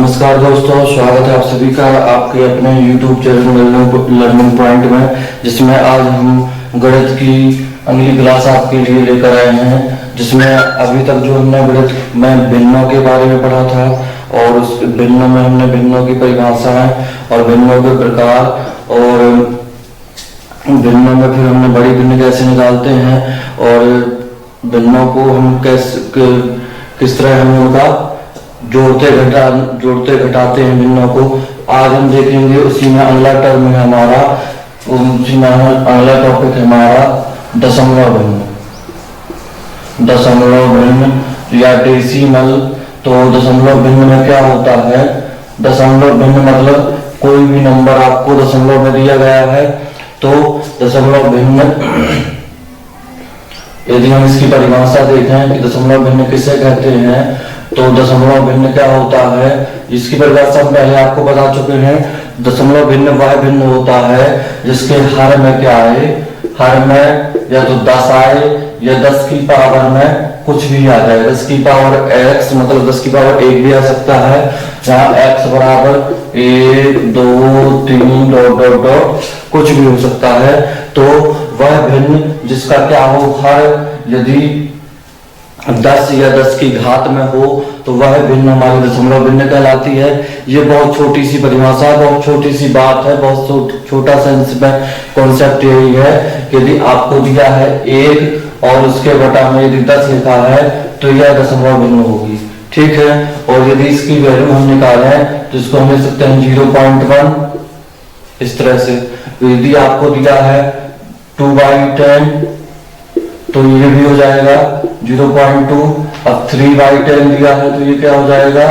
नमस्कार दोस्तों, स्वागत है आप सभी का आपके अपने YouTube चैनल लर्निंग पॉइंट में, जिसमें आज हम गणित की अगली क्लास आपके लिए लेकर आए हैं। जिसमें अभी तक जो हमने गणित में भिन्नों के बारे में पढ़ा था और उस भिन्नों में हमने भिन्नों की परिभाषाएं और भिन्नों के प्रकार और भिन्नों में फिर हमने बड़ी भिन्न कैसे निकालते हैं और भिन्नों को हम किस तरह हम उनका जोड़ते घटाते हैं भिन्नों को। आज हम देखेंगे उसी में अगला टर्म है हमारा, उसी में अगला टॉपिक है हमारा दशमलव भिन्न या डेसिमल। तो दशमलव भिन्न में क्या होता है? दशमलव भिन्न मतलब कोई भी नंबर आपको दशमलव में दिया गया है तो दशमलव भिन्न, यदि हम इसकी परिभाषा देखें कि दशमलव भिन्न किसे कहते हैं तो दशमलव भिन्न क्या होता है, इसकी परिभाषा हम पहले आपको बता चुके हैं। दशमलव भिन्न वह भिन्न होता है जिसके हर में क्या आए, हर में या तो 10 आए या 10 की पावर में कुछ भी आ जाए। 10 की पावर x मतलब 10 की पावर 1 भी आ सकता है, जहाँ x बराबर 1 2 3 डॉट डॉट डॉट कुछ भी हो सकता है। तो वह भिन्न जिसका क्या हो, हर यदि 10 या 10 की घात में हो तो वह भिन्न हमारी दशमलव भिन्न कहलाती है। ये बहुत छोटी सी परिभाषा है, बहुत छोटी सी बात है, बहुत छोटा सा इसमें कॉन्सेप्ट यही है कि यदि आपको दिया है 1 और उसके बटा में यदि 10 लिखा है तो यह दशमलव भिन्न होगी, ठीक है। और यदि इसकी वैल्यू हम निकालें तो इसको हम लिख सकते हैं 0.1 इस तरह से। यदि आपको दिया है 2/10 तो ये भी हो जाएगा 0.2। अब 3/10 दिया है तो ये क्या हो जाएगा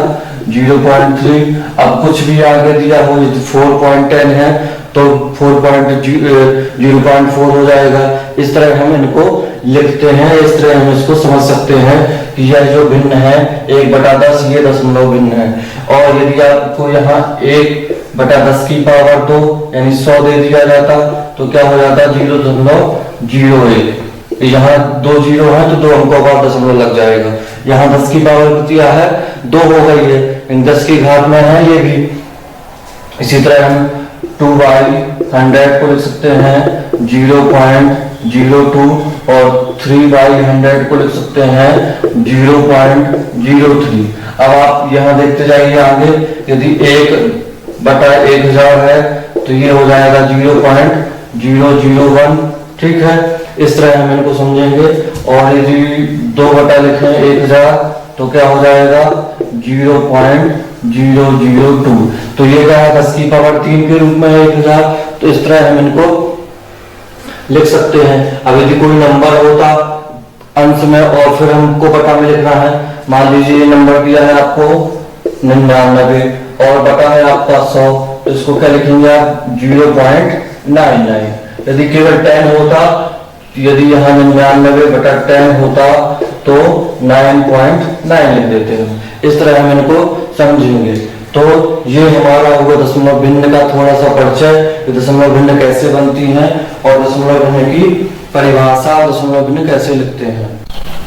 0.3। अब कुछ भी आगे दिया हो, यदि 4.10 है तो 0.4 हो जाएगा। इस तरह हम इनको लिखते हैं, इस तरह हम इसको समझ सकते हैं कि यह जो भिन्न है 1/10 ये दशमलव भिन्न है। और यदि आपको यहाँ 1/10 की पावर 2 यानी 100 दे दिया जाता तो क्या हो जाता 0.01। यहाँ 2 0 है तो 2 अंकों का दशमलव लग जाएगा। यहाँ 10 की पावर दिया है 2 हो गई है, 10 की घात में है ये भी। इसी तरह हम 2/100 को लिख सकते हैं 0.02 और 3/100 को लिख सकते हैं 0.03। अब आप यहाँ देखते जाइए आगे, यदि 1/1000 है तो ये हो जाएगा 0.001, ठीक है। इस तरह हम इनको समझेंगे। और यदि 2 बटा लिखें 1000 तो क्या हो जाएगा 0.002। तो ये क्या है 10 की पावर 3 के रूप में 1000। तो इस तरह हम इनको लिख सकते हैं। अब यदि कोई नंबर होता अंश में और फिर हमको बटा में लिखना है, मान लीजिए ये नंबर दिया है आपको 99 और बटा है आपका 100, तो इसको क्या लिखेंगे आप 0.99। यदि केवल 10 होता, यदि यहाँ 99/10 होता तो 9.9 लिख देते हैं। इस तरह हम इनको समझेंगे। तो ये हमारा हुआ दशमलव भिन्न का थोड़ा सा परिचय, दशमलव भिन्न कैसे बनती हैं और दशमलव भिन्न की परिभाषा, दशमलव भिन्न कैसे लिखते हैं।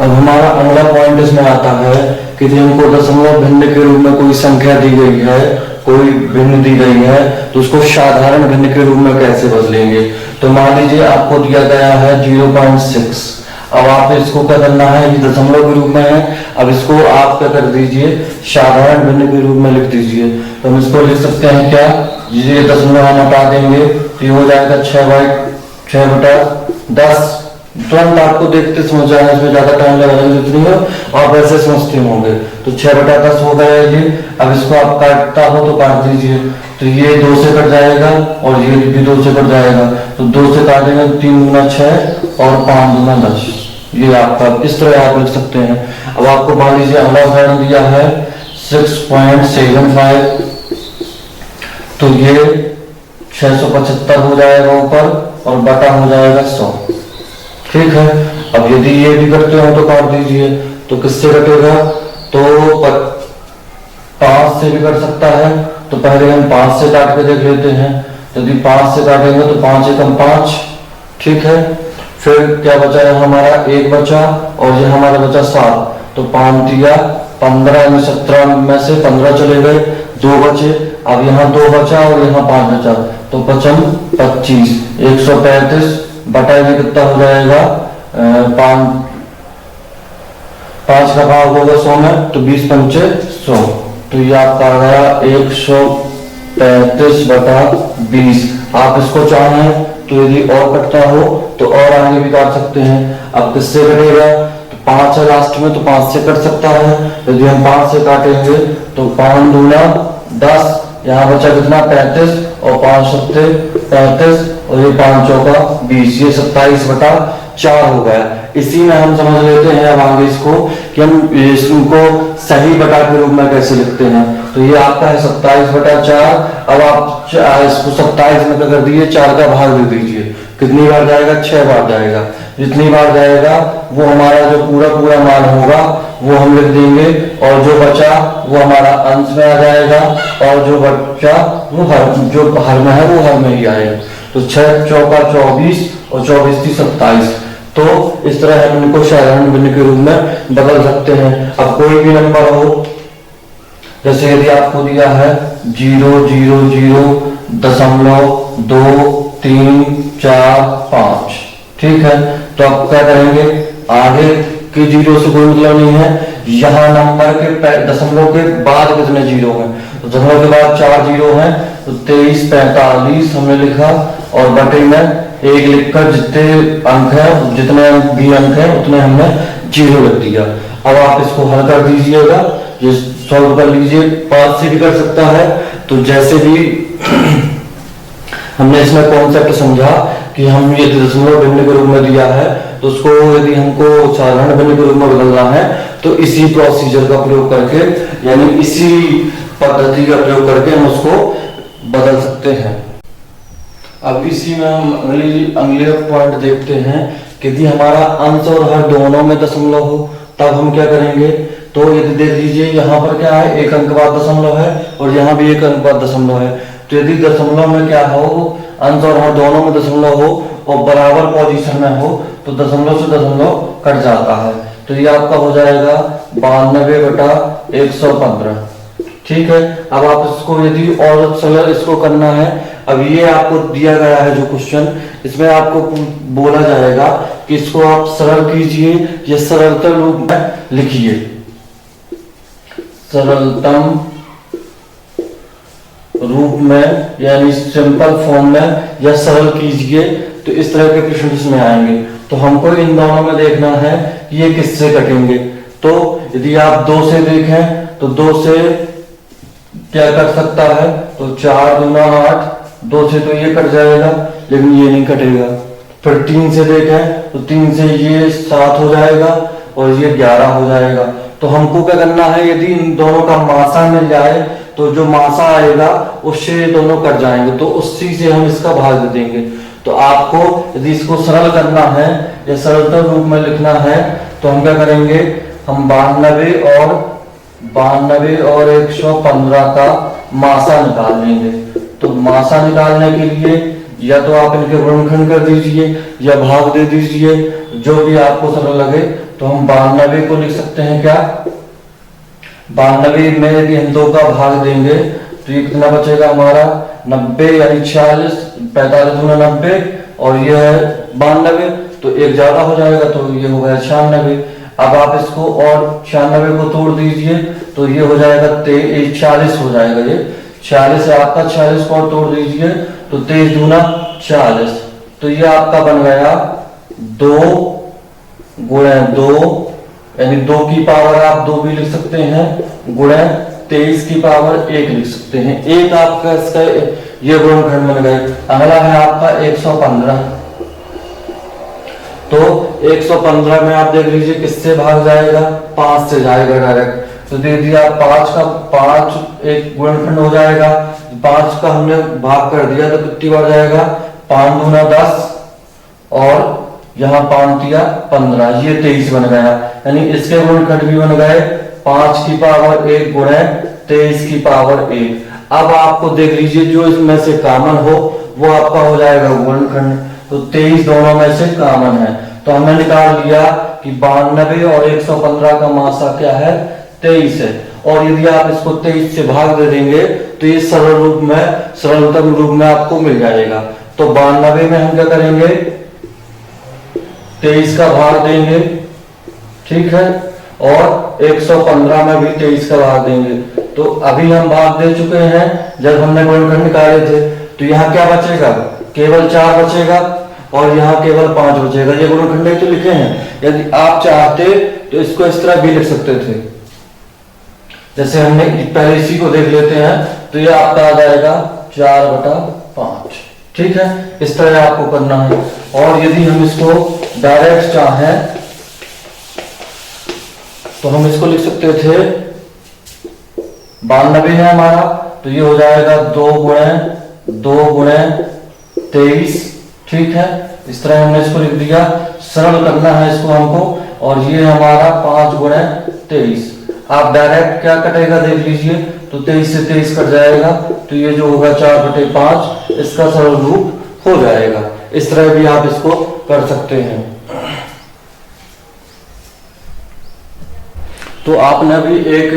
अब हमारा अगला पॉइंट इसमें आता है कि हमको दशमलव भिन्न के रूप में कोई संख्या दी गई है, कोई भिन्न दी गई है, तो उसको साधारण भिन्न के रूप में कैसे बदलेंगे। तो मान लीजिए आपको दिया गया है 0.6। अब आप इसको क्या करना है, ये दशमलव के रूप में है, अब इसको आप क्या कर दीजिए साधारण भिन्न के रूप में लिख दीजिए। तो हम इसको लिख सकते हैं क्या, ये दशमलव हम हटा देंगे तो ये हो जाएगा 6/10। तुरंत आपको देखते समझ जाएगा, इसमें ज्यादा टाइम लगेगा जितनी हो आप ऐसे समझते होंगे। तो 6/10 हो गया ये। अब इसको आप काटता हो तो काट दीजिए, तो ये 2 से कट जाएगा और ये भी 2 से कट जाएगा। तो 2 से काटेंगे तो 3 गुना 6 और 5 गुना 10। ये आपका इस तरह आप लिख सकते हैं। अब आपको मान लीजिए अगला उदाहरण दिया है 6.75, तो ये 675 हो जाएगा ऊपर और बटा हो जाएगा 100, ठीक है। अब यदि ये भी करते हो तो काट दीजिए, तो किससे कटेगा, तो 5 से भी कट सकता है। तो पहले हम 5 से काट के देख लेते हैं। यदि 5 से काटेंगे तो 5 एकम 5, ठीक है। फिर क्या बचा है हमारा 1 बचा और ये हमारा बचा 7। तो 5 दिया 15 में 17 में से 15 चले गए, 2 बचे, अब यहाँ 2 बचा और यहाँ 5 बचा, तो 5 25, 135 बटा ये कितना हो जाएगा 5 का भाग होगा 100 में, तो 20 पंचे 100, तो ये आपका आ गया 135 बटा 20। आप इसको चाहें तो यदि और कटता हो तो और आगे भी काट सकते हैं। अब किससे कटेगा, तो 5 है लास्ट में, तो 5 से कट सकता है। यदि हम 5 से काटेंगे तो 5 दूना 10, यहाँ बचा कितना 35, और 5 सत्ते 35, और ये 5 चौका 20, ये 27 बटा 4 हो गया। इसी में हम समझ लेते हैं अब आगे इसको कि हम इसको सही बटा के रूप में कैसे लिखते हैं। तो ये आपका है 27 बटा 4। अब आप इसको 27 में कर दिए, 4 का भाग दे दीजिए, कितनी बार जाएगा 6 बार जाएगा। जितनी बार जाएगा वो हमारा जो पूरा मान होगा वो हम लिख देंगे, और जो बचा वो हमारा अंश में आ जाएगा, और जो बचा वो जो हर में है वो हर में ही आएगा। तो 6 चौका 24 और 24 थी 27। तो इस तरह हम इनको साधारण भिन्न के रूप में बदल सकते हैं। अब कोई भी नंबर हो, जैसे यदि आपको दिया है 000.234 ठीक है, तो आप क्या करेंगे, आगे के जीरो से कोई मतलब नहीं है। यहाँ नंबर के दशमलव के बाद कितने जीरो हैं, तो दशमलव के बाद 4 जीरो हैं, तो 23 45 हमने लिखा, और बटे में 1 लिखकर जितने अंक हैं, जितने भी अंक हैं उतने हमने जीरो लिख दिया। अब आप इसको हल कर दीजिएगा, ये सॉल्व कर लीजिए। 5 से भी कर सकता है, तो जैसे भी हमने इसमें कॉन्सेप्ट समझा कि हम ये दशमलव भिन्न के रूप में दिया है, तो उसको यदि हमको साधारण भिन्न के रूप में बदलना है तो इसी प्रोसीजर का प्रयोग करके, यानी इसी पद्धति का प्रयोग करके हम उसको बदल सकते हैं। अब इसी में हम अगले पॉइंट देखते हैं कि यदि हमारा अंश और हर दोनों में दशमलव हो तब हम क्या करेंगे। तो यदि देख लीजिए यहाँ पर क्या है, 1 अंक बाद दशमलव है, और यहाँ भी 1 अंक बाद दशमलव है। तो यदि दशमलव में क्या हो, अंश और हर दोनों में दशमलव हो और बराबर पोजीशन में हो, तो दशमलव से दशमलव कट जाता है। तो ये आपका हो जाएगा 92 बटा 115। ठीक है, अब आप इसको यदि और सरल इसको करना है, अब ये आपको दिया गया है जो क्वेश्चन, इसमें आपको बोला जाएगा कि इसको आप सरल कीजिए, ये सरलतम रूप में लिखिए, सरलतम रूप में यानी सिंपल फॉर्म में या सरल कीजिए। तो इस तरह के प्रश्न इसमें आएंगे, तो हमको इन दोनों में देखना है कि ये किससे कटेंगे। तो यदि आप 2 से देखें तो 2 से क्या कर सकता है, तो 4 दूना 8, 2 से तो ये कट जाएगा लेकिन ये नहीं कटेगा। फिर 3 से देखें तो 3 से ये 7 हो जाएगा और ये 11 हो जाएगा। तो हमको क्या करना है, यदि इन दोनों का मासा मिल जाए तो जो मासा आएगा उससे दोनों कट जाएंगे, तो उसी से हम इसका भाग दे देंगे। तो आपको यदि इसको सरल करना है या सरलतम रूप में लिखना है तो हम क्या करेंगे, हम 92 और 115 का मासा निकाल लेंगे। तो मासा निकालने के लिए या तो आप इनके गुणनखंड कर दीजिए या भाग दे दीजिए, जो भी आपको सरल लगे। तो हम 92 को लिख सकते हैं क्या, 92 में यदि हम 2 का भाग देंगे तो ये कितना बचेगा हमारा 90 यानी 46, 45 दूना 90 और ये है 92, तो एक ज्यादा हो जाएगा तो ये हो गया 96। अब आप इसको और 96 को तोड़ दीजिए तो ये हो जाएगा 40 हो जाएगा, ये 46 है आपका, 46 को और तोड़ दीजिए तो 23 दूना 40, तो ये आपका बन गया 2 गुणे 2 यानी 2 की पावर आप 2 भी लिख सकते हैं, गुणे 23 की पावर 1 लिख सकते हैं। एक आपका इसका ये गुणनखंड बन गए। अगला है आपका 115, तो 115 में आप देख लीजिए किससे भाग जाएगा, 5 से जाएगा डायरेक्ट। तो दे दिया 5 एक गुणनखंड हो जाएगा, 5 का हमने भाग कर दिया तो कितनी बार जाएगा, 5 दूना 10 और यहाँ 5 दिया 15, ये 23 बन गया। यानी इसके गुणनखंड भी बन गए 5 की पावर 1 गुणे 23 की पावर 1। अब आपको देख लीजिए जो इसमें से कॉमन हो वो आपका हो जाएगा गुणनखंड, तो 23 दोनों में से कॉमन है। तो हमने निकाल लिया कि 92 और 115 का मासा क्या है, 23 है। और यदि आप इसको 23 से भाग दे देंगे तो ये सरल रूप में, सरलतम रूप में आपको मिल जाएगा। तो 92 में हम क्या करेंगे, 23 का भाग देंगे, ठीक है, और 115 में भी 23 का भाग देंगे। तो अभी हम भाग दे चुके हैं जब हमने गुणनखंड निकाले थे। तो यहाँ क्या बचेगा, केवल 4 बचेगा और यहाँ केवल 5 बचेगा। ये गुणनखंड तो लिखे हैं, यदि आप चाहते तो इसको इस तरह भी लिख सकते थे, जैसे हमने पहले इसी को देख लेते हैं। तो ये आपका आ जाएगा 4/5, ठीक है, इस तरह आपको करना है। और यदि हम इसको डायरेक्ट चाहें तो हम इसको लिख सकते थे, 92 है हमारा, तो ये हो जाएगा 2 गुणे 23, ठीक है, इस तरह हमने इसको लिख दिया। सरल करना है इसको हमको, और ये हमारा 5 गुणे 23। आप डायरेक्ट क्या कटेगा देख लीजिए, तो 23 से 23 कट जाएगा, तो ये जो होगा 4/5, इसका सरल रूप हो जाएगा। इस तरह भी आप इसको कर सकते हैं। तो आपने अभी एक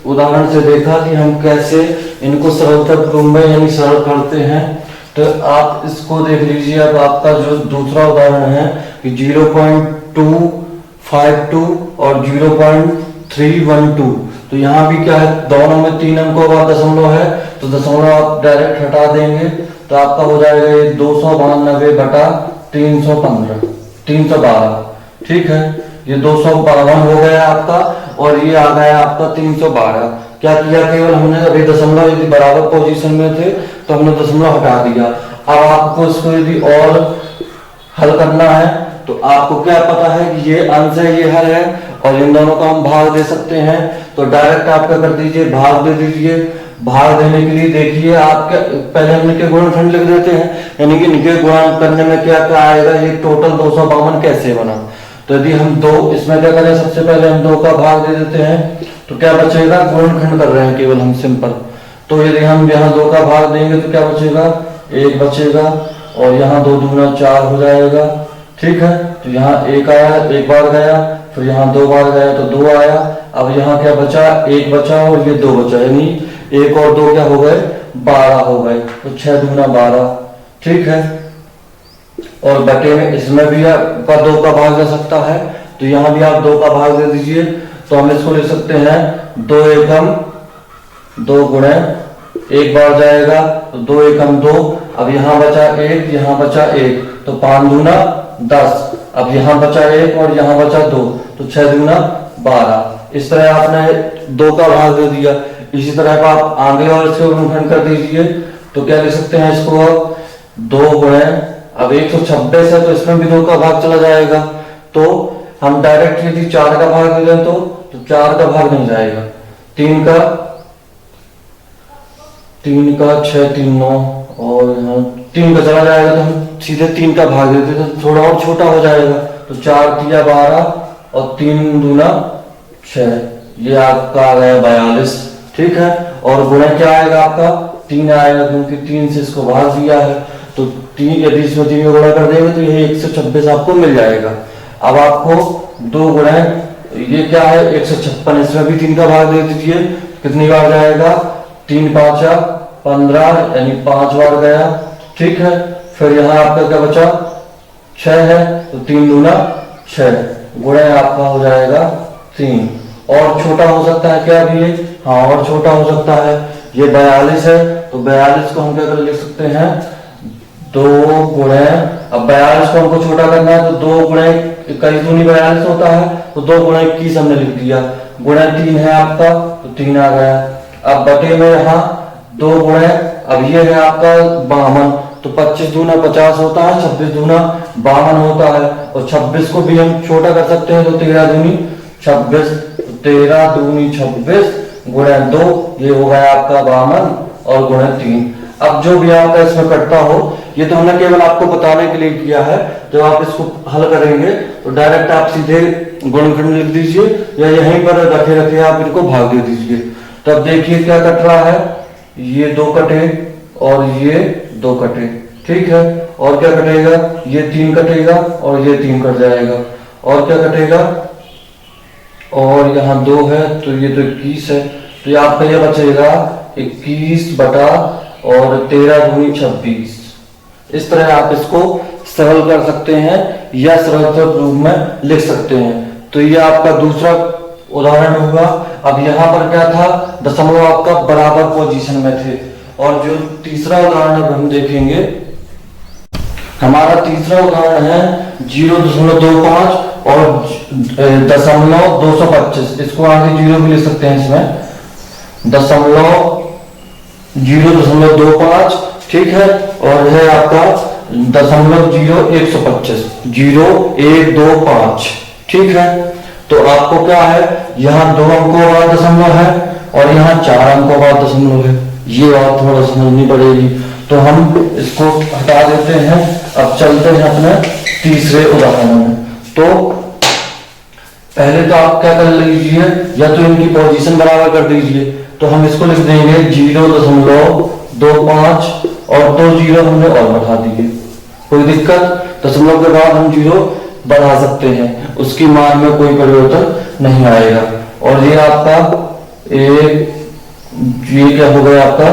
उदाहरण से देखा कि हम कैसे इनको सरलतम रूप में यानी सरल करते हैं। तो आप इसको देख लीजिए। अब आपका जो दूसरा उदाहरण है कि 0.252 और 0.312, तो यहाँ भी क्या है, दोनों में 3 अंकों का दशमलव है, तो दशमलव आप डायरेक्ट हटा देंगे तो आपका हो जाएगा ये 292/312, ठीक है, ये 252 हो गया आपका, और ये आ गया आपका 312। क्या किया, केवल हमने अभी दशमलव यदि बराबर पोजीशन में थे तो हमने दशमलव हटा दिया। अब आपको इसको यदि और हल करना है तो आपको क्या पता है कि ये अंश है, ये हल है, और इन दोनों का हम भाग दे सकते हैं। तो डायरेक्ट आप क्या कर दीजिए, भाग दे दीजिए। भाग देने के लिए देखिए आप क्या, पहले हम इनके गुणनखंड लिख देते हैं, यानी कि इनके गुणा करने में क्या क्या आएगा, ये टोटल 252 कैसे बना। तो यदि हम 2 इसमें क्या करें, सबसे पहले हम 2 का भाग दे देते हैं, तो क्या बचेगा, गुणनखंड कर रहे हैं केवल हम सिंपल। तो यदि हम यहाँ 2 का भाग देंगे तो क्या बचेगा, 1 बचेगा, और यहाँ 2 दूना 4 हो जाएगा, ठीक है। तो यहाँ 1 आया, 1 बार गया, फिर यहाँ 2 बार गया तो 2 आया। अब यहाँ क्या बचा, 1 बचा और ये 2 बचा, यानी 1 और 2 क्या हो गए, 12 हो गए। तो 6 दूना 12, ठीक है। और बटे में इसमें भी आपका 2 का भाग जा सकता है, तो यहाँ भी आप 2 का भाग दे दीजिए। तो हम इसको लिख सकते हैं 2 एकम 2 गुणे, 1 बार जाएगा तो 2 एकम 2, अब यहाँ बचा 1, यहाँ बचा 1, तो 5 दूना 10, अब यहाँ बचा 1 और यहाँ बचा 2, तो 6 दूना 12। इस तरह आपने 2 का भाग दे दिया। इसी तरह का आप आगे और इसके गुणनखंड कर दीजिए। तो क्या लिख सकते हैं इसको, 2 गुणे, अब 126 है तो इसमें भी 2 का भाग चला जाएगा। तो हम डायरेक्ट यदि 4 का भाग दे दें तो 4 का भाग नहीं जाएगा, 3 का 6 3 9, और 3 का चला जाएगा, तो हम सीधे 3 का भाग देते तो थोड़ा और छोटा हो जाएगा। तो 4 तिया 12 और 3 दूना 6, ये आपका आ गया 42, ठीक है। और गुणा क्या आएगा आपका, 3 आएगा, क्योंकि 3 से इसको भाग दिया है। तो 3 यदि इसमें 3 में गुणा कर देंगे तो ये 126 आपको मिल जाएगा। अब आपको 2 गुणे, ये क्या है 156, इसमें भी 3 का भाग दे दीजिए, कितनी बार जाएगा, 3 5 15, यानी 5 बार गया, ठीक है। फिर यहाँ आपका क्या बचा, 6 है, तो 3 दूना 6, गुणे आपका हो जाएगा 3। और छोटा हो सकता है क्या अभी ये, हाँ और छोटा हो सकता है, ये 42 है, तो 42 को हम क्या कर लिख सकते हैं, 2 गुणे, अब 42 को हमको छोटा करना है तो 2 गुणे 21 दूनी 42 होता है, तो 2 गुणे 21 हमने लिख दिया, गुणे 3 है आपका, तो 3 आ गया। अब बटे में यहाँ 2 गुणे, अब ये है आपका 52, तो 25 दूना 50 होता है, 26 दूना 52 होता है, और 26 को भी हम छोटा कर सकते हैं, तो 13 दूनी 26, 13 दूनी 26 गुणे 2, ये हो गया आपका 52 और गुणे 3। अब जो भी आपका इसमें कटता हो, ये तो हमने केवल आपको बताने के लिए किया है। जब आप इसको हल करेंगे तो डायरेक्ट आप सीधे गुणनखंड लिख दीजिए, या यहीं पर रखे रखे आप इनको भाग दे दीजिए। तब देखिए क्या कट रहा है, ये 2 कटे और ये 2 कटे, ठीक है। और क्या कटेगा, ये 3 कटेगा और ये 3 कट जाएगा, और क्या कटेगा, और यहाँ 2 है तो ये तो 21 है, तो ये आपका ये बचेगा 21 बटा और 13 दूनी 26। इस तरह आप इसको सरल कर सकते हैं या सरल रूप में लिख सकते हैं। तो ये आपका दूसरा उदाहरण होगा। अब यहाँ पर क्या था, दशमलव आपका बराबर पोजीशन में थे। और जो तीसरा उदाहरण अब हम देखेंगे, हमारा तीसरा उदाहरण है 0.25 और 0.225। इसको आगे 0 भी लिख सकते हैं इसमें, 0.25, ठीक है। और है आपका 0.0125, 0125, ठीक है। तो आपको क्या है, यहाँ 2 अंकों वाला दशमलव है और यहाँ 4 अंकों वाला दशमलव है। ये बात थोड़ा समझनी पड़ेगी। तो हम इसको हटा देते हैं। अब चलते हैं अपने तीसरे उदाहरण में। तो पहले तो आप क्या कर लीजिए, या तो इनकी पोजीशन बराबर कर दीजिए। तो हम इसको लिख देंगे 0.25 और 2 0 हमने और बढ़ा दिए, कोई दिक्कत। दशमलव के बाद हम 0 बढ़ा सकते हैं, उसकी मान में कोई परिवर्तन नहीं आएगा। और ये आपका ये क्या हो गया आपका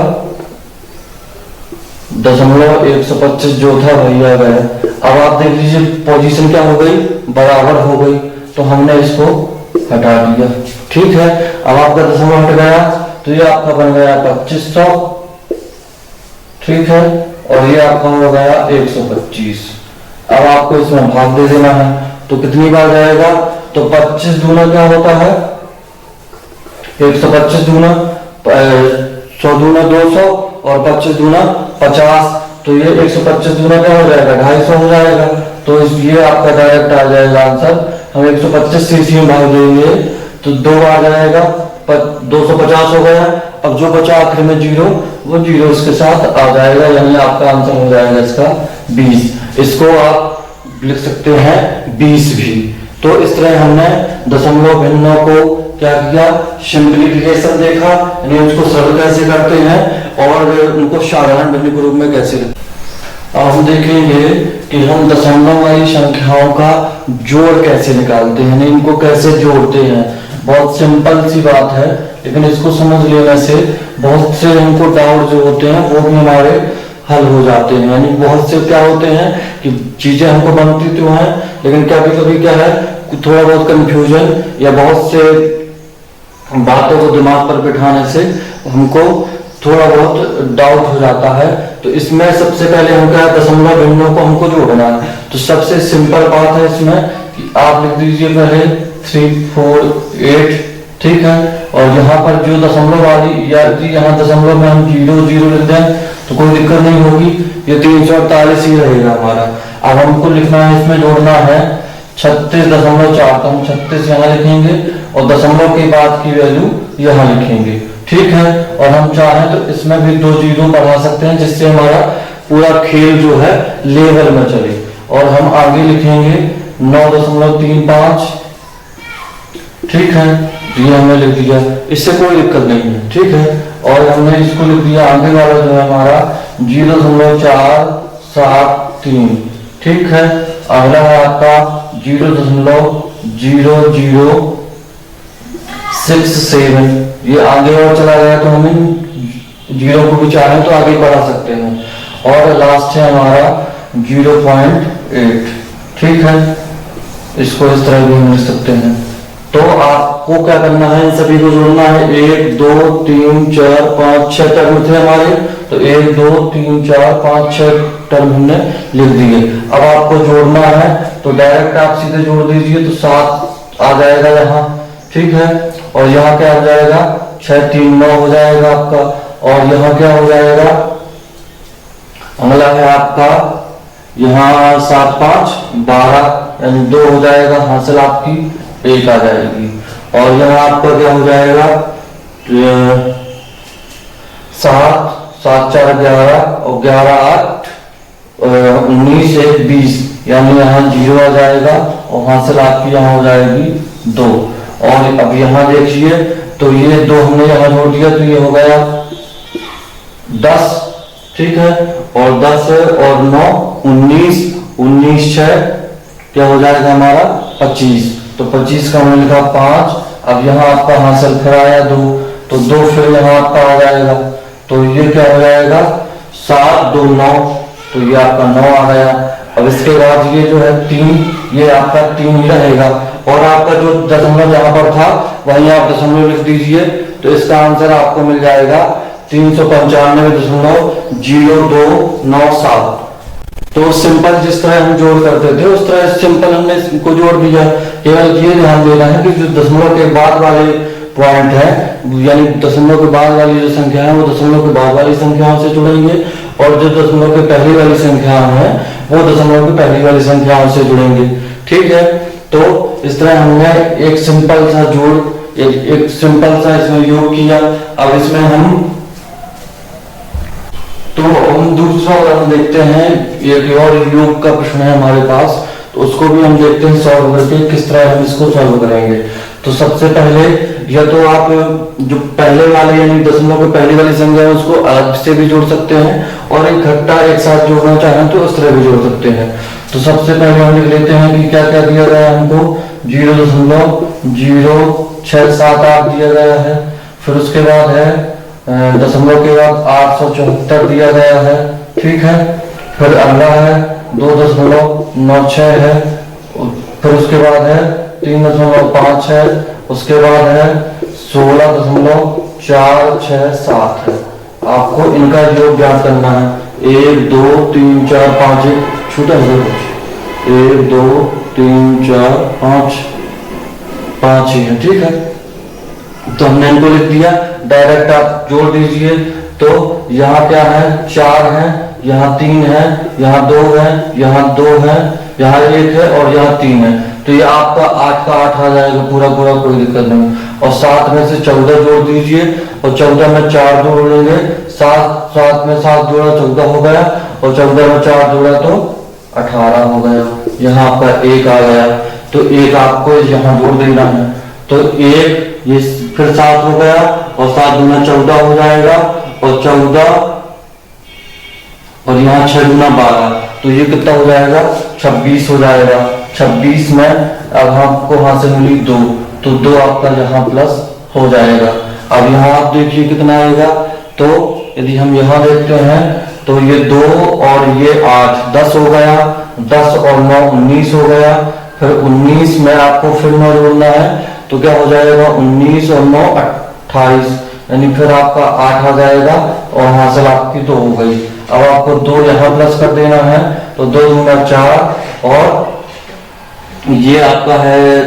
0.125 जो था वही आ गया। अब आप देख लीजिए पोजीशन क्या हो गई, बराबर हो गई। तो हमने इसको हटा दिया, ठीक है। अब आपका दशमलव हट गया, तो ये आपका बन गया 2500, ठीक है। और ये आपका हो गया 125। अब आपको इसमें भाग दे देना है। तो कितनी बार जाएगा, तो 25 दूना क्या होता है 125 दूना 100 दूना 200 और 25 दूना 50। तो ये 125 दूना क्या हो जाएगा 250 हो जाएगा। तो ये आपका डायरेक्ट आ जाएगा आंसर। हम 125 से इसी में भाग देंगे तो 2 आ जाएगा, 250 हो गया। अब जो बचा आखिर में 0, वो 0 इसके साथ आ जाएगा, यानी आपका आंसर हो जाएगा इसका 20। इसको आप लिख सकते हैं 20 भी। तो इस तरह हमने दशमलव भिन्नों को क्या किया, सिंप्लीफिकेशन देखा, यानी उसको सरल कैसे करते हैं और उनको साधारण भिन्न के रूप में कैसे। अब हम देखेंगे कि हम दशमलव वाली संख्याओं का जोड़ कैसे निकालते हैं, यानी इनको कैसे जोड़ते हैं। बहुत सिंपल सी बात है, लेकिन इसको समझ लेने से बहुत से हमको डाउट जो होते हैं वो भी हमारे हल हो जाते हैं। यानी बहुत से क्या होते हैं कि चीजें हमको बनती तो हैं, लेकिन कभी कभी क्या है थोड़ा बहुत कंफ्यूजन या बहुत से बातों को दिमाग पर बिठाने से हमको थोड़ा बहुत डाउट हो जाता है। तो इसमें सबसे पहले हम क्या दशमलव भिन्नों को हमको जोड़ना है। तो सबसे सिंपल बात है इसमें कि आप लिख दीजिए पहले 3 4 8, ठीक है। और यहाँ पर जो दशमलव वाली यदि यहाँ दशमलव में हम 0 0 लिख दें तो कोई दिक्कत नहीं होगी, ये 348 ही रहेगा हमारा। अब हमको लिखना है, इसमें जोड़ना है 36.4। तो हम 36 यहाँ लिखेंगे और दशमलव के बाद की वैल्यू यहाँ लिखेंगे, ठीक है। और हम चाहें तो इसमें भी 2 0 बढ़ा सकते हैं, जिससे हमारा पूरा खेल जो है लेवल में चले। और हम आगे लिखेंगे 9.35, ठीक है। ये हमने लिख दिया, इससे कोई दिक्कत नहीं है, ठीक है। और हमने इसको लिख दिया आगे वाला जो है हमारा 0.473, ठीक है। अगला है आपका 0.0067। ये आगे और चला गया तो हम 0 को भी चाहें तो आगे बढ़ा सकते हैं। और लास्ट है हमारा 0.8, ठीक है। इसको इस तरह भी हम लिख सकते हैं। तो आपको क्या करना है, इन सभी को जोड़ना है। 1 2 3 4 5 6 टर्म थे हमारे, तो 1 2 3 4 5 6 टर्म हमने लिख दिए। अब आपको जोड़ना है तो डायरेक्ट आप सीधे जोड़ दीजिए, तो 7 आ जाएगा यहाँ, ठीक है। और यहाँ क्या हो जाएगा 6 3 9 हो जाएगा आपका। और यहाँ क्या हो जाएगा, अगला है आपका यहाँ 7 5 12, यानी 2 हो जाएगा, हासिल आपकी 1 आ जाएगी। और यहाँ आपका क्या हो जाएगा 7 7 4 11 और 11 8 19 1 20, यानी यहाँ 0 आ जाएगा और हासिल आपकी यहाँ हो जाएगी 2। और अब यहाँ देखिए तो ये 2 हमने यहाँ जोड़ दिया तो ये हो गया 10, ठीक है। और 10 और 9 19 19 6 क्या हो जाएगा हमारा 25। तो 25 का हमने लिखा 5। अब यहाँ आपका हासिल फिर आया 2, तो 2 फिर यहाँ आपका आ जाएगा, तो ये क्या हो जाएगा 7 2 9, तो ये आपका 9 आ गया। अब इसके बाद ये जो है 3, ये आपका 3 ही रहेगा, और आपका जो दशमलव यहाँ पर था वहीं आप दशमलव लिख दीजिए, तो इसका आंसर आपको मिल जाएगा 395.0297। तो सिंपल जिस तरह हम जोड़ करते थे उस तरह सिंपल हमने इसको जोड़ दिया। केवल ये ध्यान देना है कि जो दशमलव के बाद वाले पॉइंट है, यानी दशमलव के बाद वाली जो संख्या है वो दशमलव के बाद वाली संख्याओं से जुड़ेंगे, और जो दशमलव के पहली वाली संख्या है वो दशमलव की पहली वाली संख्याओं से जुड़ेंगे। ठीक है, तो इस तरह हमने एक सिंपल सा जोड़, एक सिंपल सा इसमें योग किया। अब इसमें हम दूसरा उदाहरण देखते हैं, एक और योग का प्रश्न है हमारे पास, तो उसको भी हम देखते हैं सॉल्व करके किस तरह हम इसको सॉल्व करेंगे। तो सबसे पहले या तो आप जो पहले वाले यानी दशमलव की पहली वाली संख्या है उसको अलग से भी जोड़ सकते हैं, और इकट्ठा एक साथ जोड़ना चाहें तो उस तरह भी जोड़ सकते हैं। तो सबसे पहले हम लिख लेते हैं कि क्या क्या दिया गया है हमको, 0.0678 दिया गया है, फिर उसके बाद है दशमलव के बाद 874 दिया गया है। ठीक है, फिर अगला है 2.96 है, फिर उसके बाद है 3.5 है, उसके बाद है 16.467 है। आपको इनका योग ज्ञात करना है, 1 2 3 4 5, एक छोटा सा 1 2 3 4 5 ही है। ठीक है, तो हमने इनको लिख दिया, डायरेक्ट आप जोड़ दीजिए। तो यहाँ क्या है 4 है, यहाँ 3 है, यहाँ 2 है, यहाँ 2 है, यहाँ 1 है और यहाँ 3 है, तो ये आपका 8 का 8 आ जाएगा पूरा पूरा, कोई दिक्कत नहीं। और 7 में से 14 जोड़ दीजिए, और 14 में 4 जोड़ लेंगे, 7 में 7 जोड़ा 14 हो गया, और 14 में 4 जोड़ा तो 18 हो गया। यहाँ आपका 1 आ गया, तो 1 आपको यहाँ जोड़ देना है, तो 1 ये फिर 7 हो गया, और 7 गुना 14 हो जाएगा, और 14 और यहाँ 6 गुना 12, तो ये कितना हो जाएगा 26 हो जाएगा। 26 में अब आपको वहां से मिली 2, तो 2 आपका यहाँ प्लस हो जाएगा। अब यहाँ आप देखिए कितना आएगा, तो यदि हम यहाँ देखते हैं तो ये 2 और ये 8 10 हो गया, 10 और 9 19 हो गया, फिर 19 में आपको फिर 9 जोड़ना है, तो क्या हो जाएगा 19 और 9 28, यानी फिर आपका 8 आ जाएगा, और हासिल आपकी 2 हो गई। अब आपको 2 यहाँ प्लस कर देना है, तो 2 दूना 4, और ये आपका है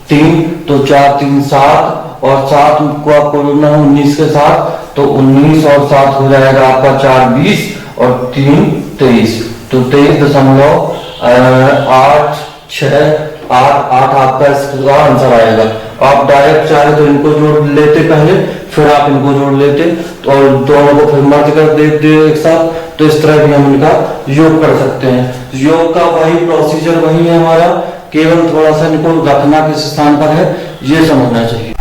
3, तो 4 3 7, और 7 को आपको जोड़ना है 19 के साथ, तो 19 और 7 हो जाएगा आपका 4 20 और 3 23, तो 23.868 आपका इसका आंसर आएगा। आप डायरेक्ट चाहे तो इनको जोड़ लेते पहले, फिर आप इनको जोड़ लेते, और दोनों को फिर मर्ज कर देते एक साथ, तो इस तरह भी हम इनका योग कर सकते हैं। योग का वही प्रोसीजर वही है हमारा, केवल थोड़ा सा इनको रखना किस स्थान पर है ये समझना चाहिए।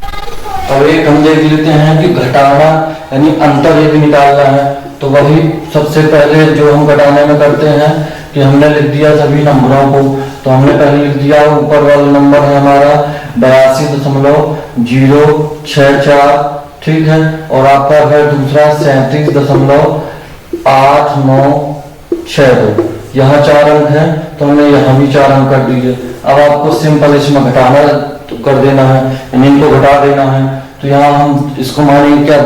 अब एक हम देख लेते हैं कि घटाना यानी अंतर यदि निकालना है, तो वही सबसे पहले जो हम घटाने में करते हैं कि हमने लिख दिया सभी नंबरों को, तो हमने पहले लिख दिया ऊपर वाला नंबर है हमारा 82.064, ठीक है, और आपका है दूसरा 37.8962, यहाँ 4 अंक है, तो हमने यहाँ भी 4 अंक कर दिए। अब आपको सिंपल इसमें घटाना कर देना है, इनको घटा देना है, तो यहाँ हम इसको मानेंगे क्या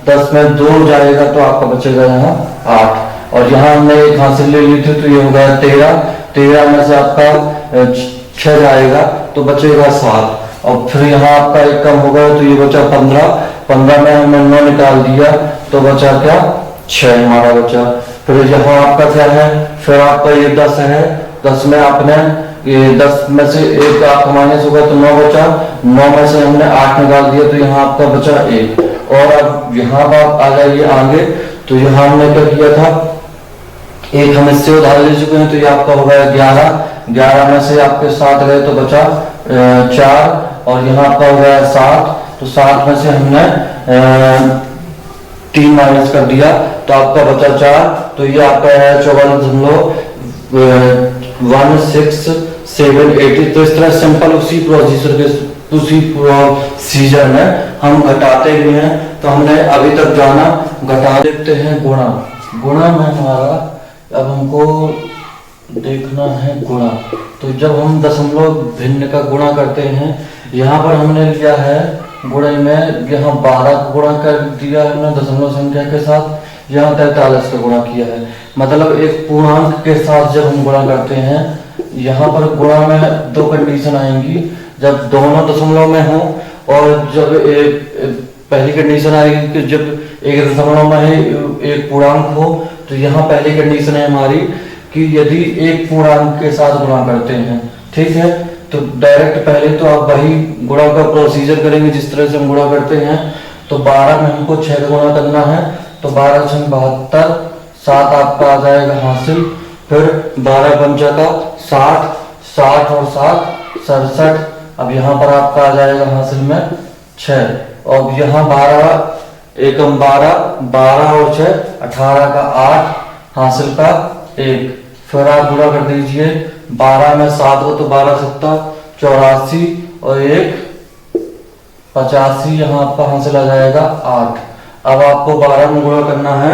10 में 2 जाएगा, तो आपका बचेगा यहाँ 8, और यहाँ हमने एक हासिल ले ली थी, तो ये हो गया 13 में से आपका 6 जाएगा, तो बचेगा 7, और फिर यहाँ आपका 1 कम हो गया, तो ये बचा 15 में हमने 9 निकाल दिया, तो बचा क्या 6 हमारा बचा। फिर यहाँ आपका क्या है, फिर आपका ये 10 है, 10 में आपने ये 10 में से 1 आपका माइनस होगा, तो 9 बचा, 9 में से हमने 8 निकाल दिया, तो यहाँ आपका बचा 1। और अब यहाँ आप आ जाइए आगे, तो यहाँ हमने क्या किया था, 1 हम इससे उधार ले चुके हैं, तो ये आपका हो गया 11 में से आपके 7 गए, तो बचा 4, और यहाँ आपका हो गया 7, तो 7 में से हमने 3 माइनस कर दिया, तो आपका बचा 4, तो ये आपका है 54.1678। तो इस तरह सिंपल उसी प्रोसीजर के उसी सीजन में हम घटाते भी हैं। तो हमने अभी तक जाना घटा। देखते हैं गुणा। गुणा में हमारा अब हमको देखना है गुणा। तो जब हम दशमलव भिन्न का गुणा करते हैं, यहाँ पर हमने लिया है गुणे में, यहाँ 12 का गुणा कर दिया है हमने दशमलव संख्या के साथ, यहाँ 43 का गुणा किया है। मतलब एक पूर्णांक के साथ जब हम गुणा करते हैं, यहाँ पर गुणा में दो कंडीशन आएंगी, जब दोनों दशमलव में हो, और जब एक पहली कंडीशन आएगी कि जब एक दशमलव में है एक पूर्णांक हो। तो यहाँ पहली कंडीशन है हमारी कि यदि एक पूर्णांक के साथ गुणा करते हैं, ठीक है। तो डायरेक्ट पहले तो आप वही गुणा का प्रोसीजर करेंगे जिस तरह से हम गुणा करते हैं। तो 12 में हमको 6 का गुणा करना है, तो 12 6 72, 7 आपका आ जाएगा हासिल। फिर 12 पंचा का 60, 60 और 7 67। अब यहाँ पर आपका आ जाएगा हासिल में 6, और यहाँ 12 एकम 12, 12 और 6 18 का 8 हासिल का 1। फिर आप गुणा कर दीजिए 12 में 7 हो तो 12 7 84 और 1 85, यहाँ आपका हासिल आ जाएगा 8। अब आपको 12 में गुणा करना है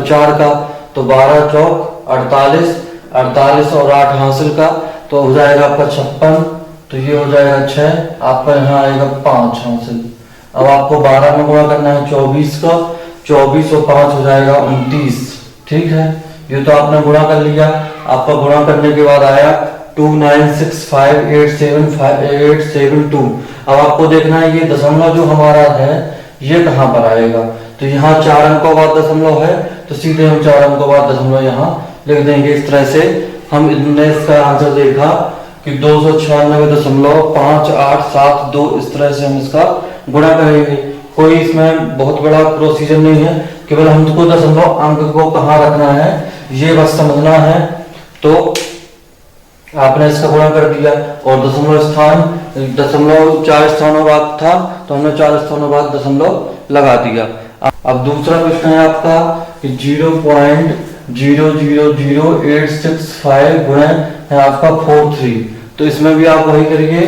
4 का, तो 12 चौक 48, 48 और 8 हासिल का, तो हो जाएगा आपका 56। तो ये हो जाएगा 6, आपका यहाँ आएगा 5 हासिल। अब आपको 12 में गुणा करना है 24 का, 24 और 5 हो जाएगा 29, ठीक है। ये तो आपने गुणा कर लिया। आपका गुणा करने के बाद आया 2965875 अब आपको देखना है ये दशमलव जो हमारा है ये कहाँ पर आएगा। तो यहाँ 4 अंकों बाद दशमलव है, तो सीधे हम 4 अंकों बाद दशमलव यहाँ लिख देंगे। इस तरह से हम इनने इसका आंसर देखा कि 296.5872, इस तरह से हम इसका गुणा करेंगे। कोई इसमें बहुत बड़ा प्रोसीजर नहीं है, केवल हमको दशमलव अंक को कहाँ रखना है ये बस समझना है। तो आपने इसका गुणा कर दिया, और दशमलव स्थान दशमलव 4 स्थानों बाद था, तो हमने 4 स्थानों बाद दशमलव लगा दिया। अब दूसरा प्रश्न है आपका कि 0.000865 गुणे है आपका 43। तो इसमें भी आप वही करिए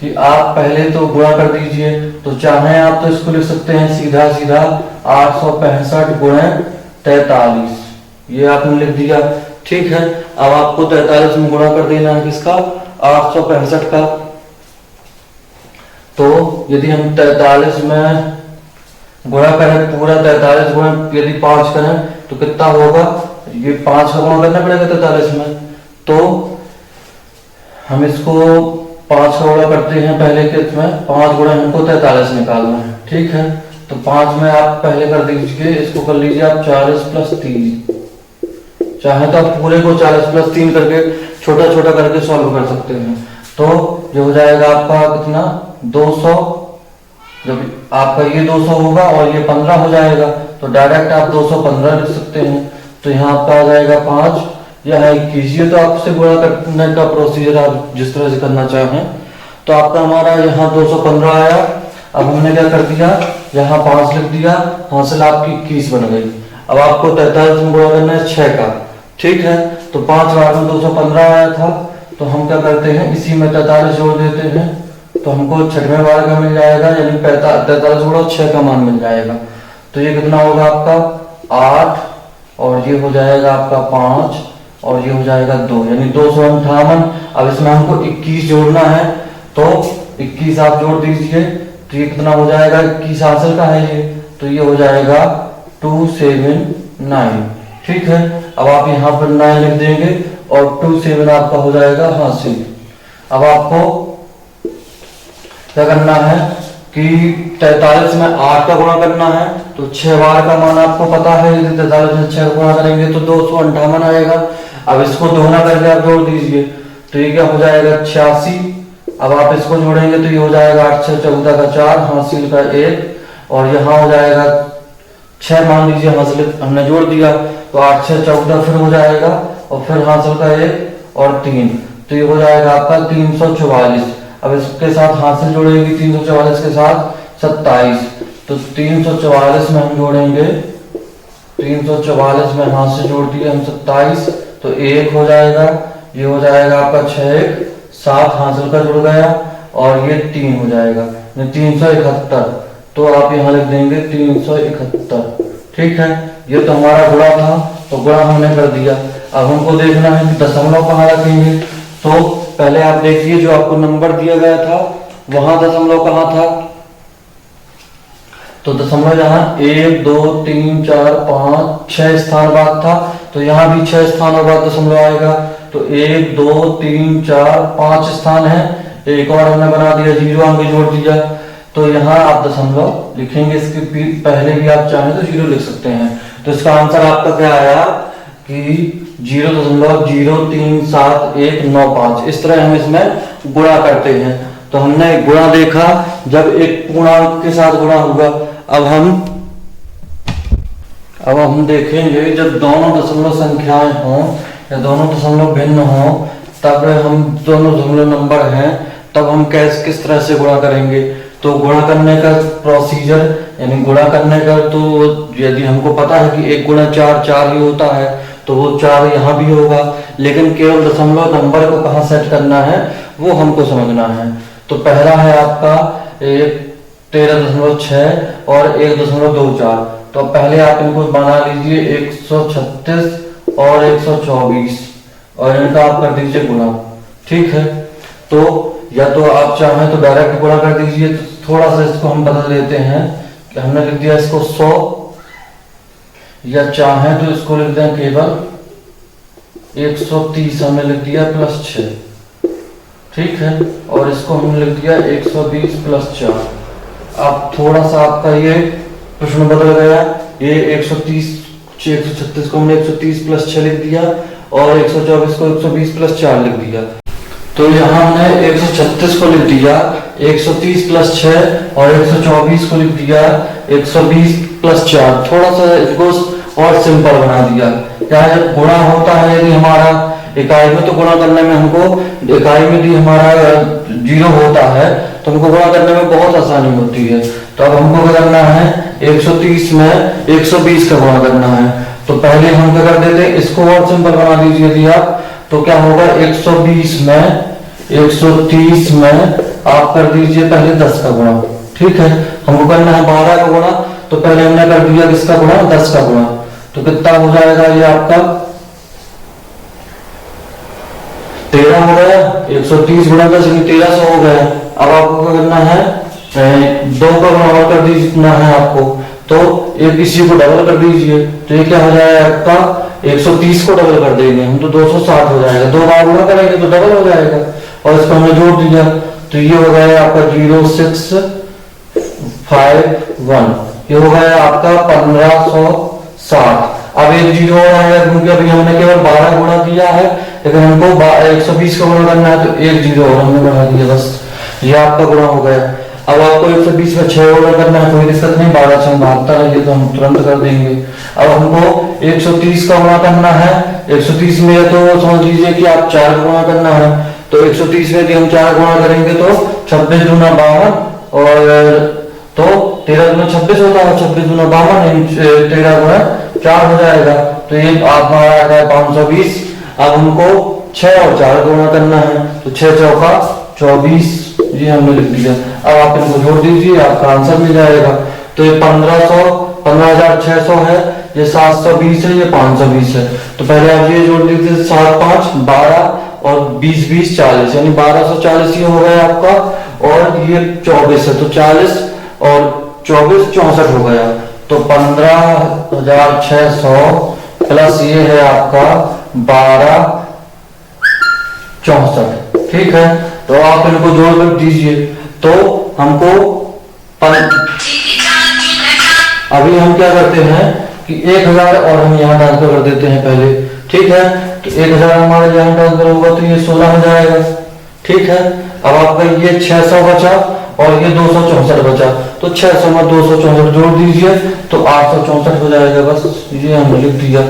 कि आप पहले तो गुणा कर दीजिए। तो चाहे आप तो इसको लिख सकते हैं सीधा सीधा 865 गुणे 43, ये आपने लिख दिया, ठीक है। अब आपको 43 में गुणा कर देना है किसका, 865 का। तो यदि हम 43 में गुणा करें पूरा 43 गुणा यदि 5 करें तो कितना होगा, ये 5 का गुणा करना पड़ेगा 43 में। तो हम इसको 5 का गुणा करते हैं पहले के इसमें, 5 गुणा हमको 43 निकालना है, ठीक है। तो 5 में आप पहले कर दीजिए, इसको कर लीजिए आप 40 + 3, चाहे तो आप पूरे को 40 + 3 करके छोटा छोटा करके सॉल्व कर सकते हैं। तो ये हो जाएगा आपका कितना 200, जब आपका ये 200 होगा और ये 15 हो जाएगा तो डायरेक्ट आप 215 लिख सकते हैं। तो यहाँ आपका आ जाएगा 5, यह 21। ये तो आपसे गुणा करने का प्रोसीजर आप जिस तरह से करना चाहें। तो आपका हमारा यहाँ 215 आया। अब हमने क्या कर दिया, यहाँ 5 लिख दिया, हासिल आपकी 21 बन गई। अब आपको 43 में गुणा करना है 6 का, ठीक है। तो 5 बार में 215 आया था, तो हम क्या करते हैं इसी में 43 जोड़ देते हैं, तो हमको 6वें बार का मिल जाएगा, यानी 43 गुणा 6 का मान मिल जाएगा। तो ये कितना होगा आपका 8, और ये हो जाएगा आपका 5, और ये हो जाएगा 2, यानी 258। अब इसमें हमको 21 जोड़ना है, तो 21 आप जोड़ दीजिए, तो ये कितना हो जाएगा, 21 हासिल का है ये, तो ये हो जाएगा 279, ठीक है। अब आप यहाँ पर 9 लिख देंगे और 27 आपका हो जाएगा हासिल। अब आपको क्या करना है कि 43 में 8 का गुणा करना है, तो 6 बार का मान आपको पता है, यदि 43 में 6 का गुणा करेंगे तो 258 आएगा। अब इसको दोगुना करके आप जोड़ दीजिए, तो ये क्या हो जाएगा 86। अब आप इसको जोड़ेंगे तो ये हो जाएगा 8 6 14 का 4 हासिल का 1, और यहाँ हो जाएगा 6 मान लीजिए हासिल हमने जोड़ दिया, तो 8 6 14 फिर हो जाएगा, और फिर हासिल का 1 और 3, तो ये हो जाएगा आपका 344। अब इसके साथ हासिल जोड़ेंगे 344 के साथ 27, तो 344 में हम जोड़ेंगे, 344 में हासिल जोड़ दिए हम 27, तो 1 हो जाएगा, ये हो जाएगा आपका 6 1 7 हासिल का जुड़ गया। और ये 3 हो जाएगा, 371। तो आप यहाँ लिख देंगे 371। ठीक है, ये तो हमारा गुणा था, तो गुणा हमने कर दिया। अब हमको देखना है कि दशमलव कहाँ रखेंगे। तो पहले आप देखिए जो आपको नंबर दिया गया था वहां दशमलव कहाँ था। तो दशमलव यहाँ 1 2 3 4 5 6 स्थान बाद था, तो यहाँ भी 6 स्थानों बाद दशमलव आएगा। तो 1 2 3 4 5 स्थान है, एक और हमने बना दिया, 0 आगे जोड़ दिया। तो यहाँ आप दशमलव लिखेंगे, इसके पहले भी आप चाहें तो 0 लिख सकते हैं। तो इसका आंसर आपका क्या आया कि 0.0379195। इस तरह हम इसमें गुणा करते हैं। तो हमने गुणा देखा जब एक पूर्णांक के साथ गुणा होगा। अब हम देखेंगे जब दोनों दशमलव संख्याएं हों या दोनों दशमलव भिन्न हों, तब हम दोनों दशमलव नंबर हैं, तब हम किस तरह से गुणा करेंगे। तो गुणा करने का प्रोसीजर, यानी गुणा करने का, तो यदि हमको पता है कि 1 गुणा 4 4 ही होता है, तो वो 4 यहाँ भी होगा, लेकिन केवल दशमलव नंबर को कहाँ सेट करना है वो हमको समझना है। तो पहला है आपका 13.6 और 1.24। तो पहले आप इनको बना लीजिए 136 और 124 और इनका आप कर दीजिए गुणा। ठीक है, तो या तो आप चाहें तो डायरेक्ट गुणा कर दीजिए। तो थोड़ा सा इसको हम बदल लेते हैं कि हमने लिख दिया इसको 100, या चाहें तो इसको लिख दें केवल 130 हमने लिख दिया प्लस 6। ठीक है, और इसको हमने लिख दिया 120 प्लस 4। अब थोड़ा सा आपका ये प्रश्न बदल गया, ये 136 को हमने 130 प्लस 6 लिख दिया और 124 को 120 प्लस 4 लिख दिया। तो यहाँ हमने 136 को लिख दिया 130 प्लस 6 और 124 को लिख दिया 120 प्लस 4। थोड़ा सा इसको और सिंपल बना दिया। क्या जब गुणा होता है, यदि हमारा इकाई में, तो गुणा करने में हमको इकाई में यदि हमारा 0 होता है तो हमको गुणा करने में बहुत आसानी होती है। तो अब हमको क्या करना है, 130 में 120 का गुणा करना है। तो पहले हम क्या कर देते हैं, इसको और सिंपल बना दीजिए यदि आप, तो क्या होगा 120 में 130 में आप कर दीजिए पहले 10 का गुणा। ठीक है, हमको करना है 12 का गुणा, तो पहले हमने कर दिया किसका गुणा, 10 का गुणा। तो कितना हो जाएगा, ये आपका 13 हो गया। 130 गुणा 10 यानी 1300 हो गया। अब आपको क्या करना है, 2 का गुणा और कर दीजिए है आपको, तो एक इसी को डबल कर दीजिए। तो ये क्या हो जाएगा आपका 130 को डबल कर देंगे हम, तो 260 हो जाएगा। 2 बार गुणा करेंगे तो डबल हो जाएगा, और इसको हमने जोड़ दिया तो ये हो गया आपका 0651। ये हो गया आपका 1560। अब एक 0 और आएगा, क्योंकि अभी हमने केवल 12 गुणा किया है, लेकिन हमको 120 का गुणा करना है, तो एक 0 और हमने बढ़ा दिया, बस ये आपका गुणा हो गया। अब आपको 120 में 6 गुणा करना है, कोई दिक्कत नहीं, 12 6 72 है, ये तो हम तुरंत कर देंगे। अब हमको 130 का गुणा करना है। 130 में तो समझ लीजिए कि आप 4 गुणा करना है, तो 130 में यदि हम 4 गुणा करेंगे तो 26 दूना 52, और तो 13 दूना 26 होता है, 26 दूना 52, 13 गुणा 4 हो जाएगा। तो ये आप हमारा 520। अब हमको 6 और 4 गुणा करना है, तो 6 चौका 24, ये हमने लिख दिया। अब आप इनको जोड़ दीजिए, आपका आंसर मिल जाएगा। तो ये 15,600 है, ये 720 है, ये 520 है। तो पहले आप ये जोड़ दीजिए, 7 5 12 और 20 20 40, यानी 1240 ये हो गया आपका, और ये 24 है, तो 40 और 24 64 हो गया। तो 15,600 प्लस ये है आपका 1264। ठीक है, तो आप इनको जोड़ कर दीजिए। तो हमको अभी हम क्या करते हैं कि 1000 और हम यहाँ ट्रांसफर कर देते हैं पहले। ठीक है, तो 1000 हमारे यहाँ ट्रांसफर होगा, तो ये 16 हो जाएगा। ठीक है, अब आपका ये 600 बचा और ये 264 बचा, तो 600 में 264 जोड़ दीजिए, तो 864 हो जाएगा, बस ये हमने लिख दिया।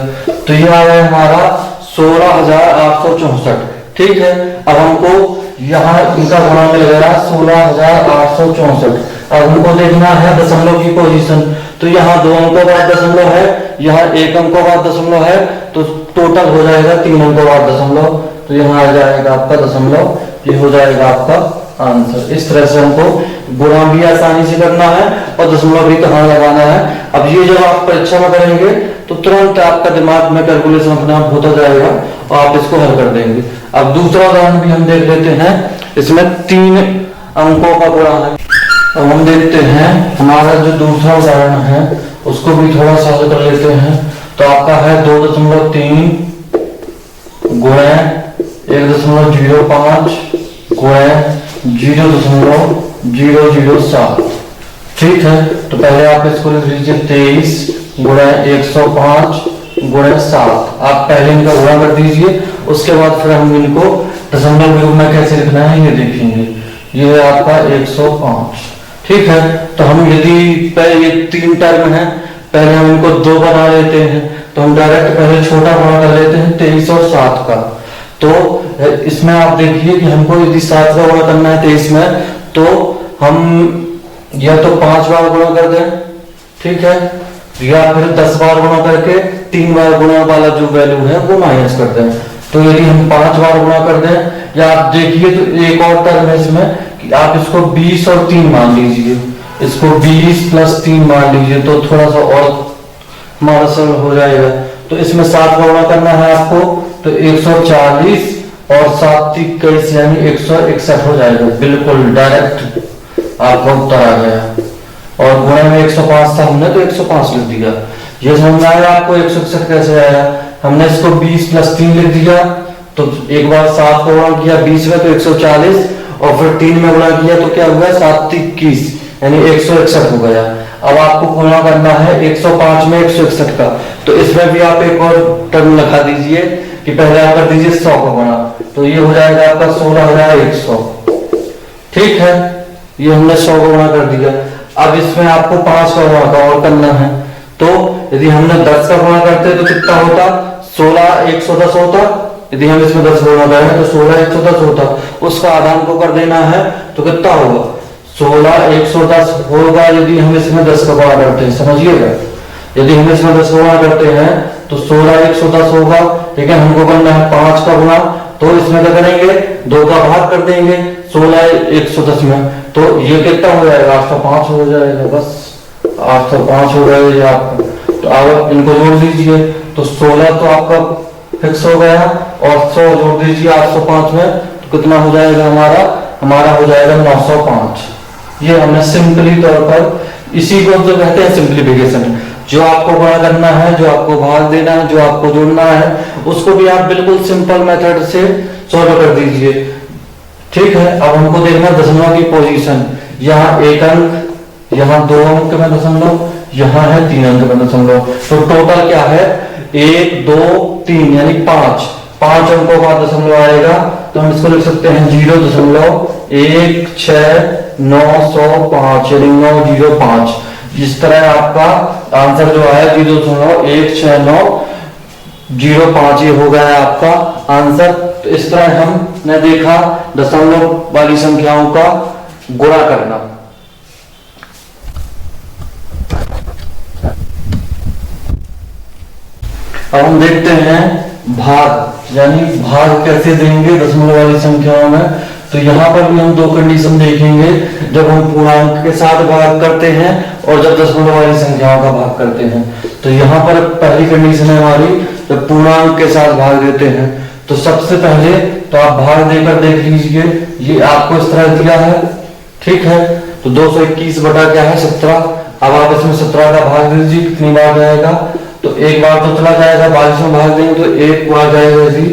तो ये आ गया हमारा 16,864। ठीक है, अब हमको यहाँ इनका गुणा मिल गया 16,864। अब हमको देखना है दशमलव की पोजीशन। तो यहाँ 2 अंकों बाद दशमलव है, यहाँ 1 अंकों बाद दशमलव है, तो टोटल हो जाएगा 3 अंकों बाद दशमलव। तो यहाँ आ जाएगा आपका दशमलव, ये हो जाएगा आपका आंसर। इस तरह से हमको गुणा भी आसानी से करना है और दशमलव भी कहाँ लगाना है। अब ये जब आप परीक्षा में करेंगे तो तुरंत आपका दिमाग में कैलकुलेशन अपने आप होता जाएगा और आप इसको हल कर देंगे। अब दूसरा उदाहरण भी हम देख लेते हैं, इसमें 3 अंकों का गुणा है। अब हम देखते हैं हमारा जो दूसरा उदाहरण है उसको भी थोड़ा सा हल कर लेते हैं। तो आपका है 2.3 गुणे 1.05 गुणे 0.007। ठीक है, तो पहले आप इसको लिख लीजिए 23 गुणे 105 गुणे 7। आप पहले इनका गुणा कर दीजिए, उसके बाद फिर हम इनको दशमलव युग में कैसे लिखना है ये देखेंगे। ये है आपका 105। ठीक है, तो हम यदि पहले ये 3 टर्म है, पहले हम इनको 2 बना लेते हैं, तो हम डायरेक्ट पहले छोटा गुणा कर लेते हैं 23 और 7 का। तो इसमें आप देखिए कि हमको यदि 7 का गुणा करना है 23 में, तो हम या तो 5 बार गुणा कर दें, ठीक है, या फिर 10 बार गुणा करके 3 बार गुणा वाला जो वैल्यू है वो माइनस कर दें। तो यदि हम 5 बार गुणा कर दें, या आप देखिए तो एक और टर्म है इसमें कि आप इसको 20 और 3 मान लीजिए, इसको 20 प्लस 3 मान लीजिए, तो थोड़ा सा और हमारा सरल हो जाएगा। तो इसमें 7 का गुणा करना है आपको, तो 140 और 7 21 यानी 161 हो जाएगा। बिल्कुल डायरेक्ट आपका उत्तर आ गया। और गुणे में 105 था हमने तो 105 लिख दिया। ये समझ में आया आपको 161 कैसे आया। हमने इसको 20 प्लस 3 लिख दिया, तो एक बार 7 को गुणा किया 20 में तो 140 और फिर 3 में गुणा किया तो क्या हुआ 7 21 यानी 161 हो गया। अब आपको गुणा करना है 105 में 161 का, तो इसमें भी आप एक और टर्म लगा दीजिए कि पहले आप कर दीजिए 100 का गुणा, तो ये हो जाएगा आपका 16,100। ठीक है, ये हमने 100 का गुणा कर दिया। अब इसमें आपको 5 का गुणा का और करना है, तो यदि हमने 10 का गुणा करते तो कितना होता 16,110 होता। यदि हम इसमें 10 गुणा करें तो 16,110 होता। उसका आधान को कर देना है तो कितना होगा 16,110 होगा यदि हम इसमें 10 का गुणा करते हैं। समझिएगा, यदि हम इसमें 10 गुणा करते हैं तो 16,110 होगा, लेकिन हमको करना है 5 का गुणा, तो इसमें क्या करेंगे 2 का भाग कर देंगे 16,110 में, तो ये कितना हो जाएगा 805 हो जाएगा। बस 805 हो गया ये आपका। तो आप इनको जोड़ दीजिए, तो 16 तो आपका फिक्स हो गया और 100 जोड़ दीजिए 805 में, तो कितना हो जाएगा हमारा हो जाएगा 905। ये हमने सिंपली तौर पर, इसी को जो कहते हैं सिंप्लीफिकेशन। जो आपको गुणा करना है, जो आपको भाग देना है, जो आपको जोड़ना है, उसको भी आप बिल्कुल सिंपल मेथड से सॉल्व कर दीजिए। ठीक है, अब हमको देखना दशमलव की पोजीशन। यहाँ 1 अंक, यहाँ 2 अंक में दशमलव, यहाँ है 3 अंक में दशमलव, तो टोटल क्या है 1 2 3 यानी 5 अंकों का दशमलव आएगा। तो हम इसको लिख सकते हैं 0.1695 यानी 905। इस तरह आपका आंसर जो है 0.1695 ये हो गया है आपका आंसर। तो इस तरह हमने देखा दशमलव वाली संख्याओं का गुणा करना। अब हम देखते हैं भाग, यानी भाग कैसे देंगे दशमलव वाली संख्याओं में। तो यहाँ पर भी हम 2 कंडीशन देखेंगे, जब हम पूर्णांक के साथ भाग करते हैं और जब दशमलव वाली संख्याओं का भाग करते हैं। तो यहाँ पर पहली कंडीशन है हमारी, जब पूर्णांक के साथ भाग देते हैं तो सबसे पहले तो आप भाग देकर देख लीजिए, ये आपको इस तरह दिया है। ठीक है, तो 221 बटा क्या है 17। अब आप इसमें 17 का भाग दीजिए, कितनी बार जाएगा, तो एक बार तो चला जाएगा, 22 में भाग देंगे तो 1 बार जाएगा यदि,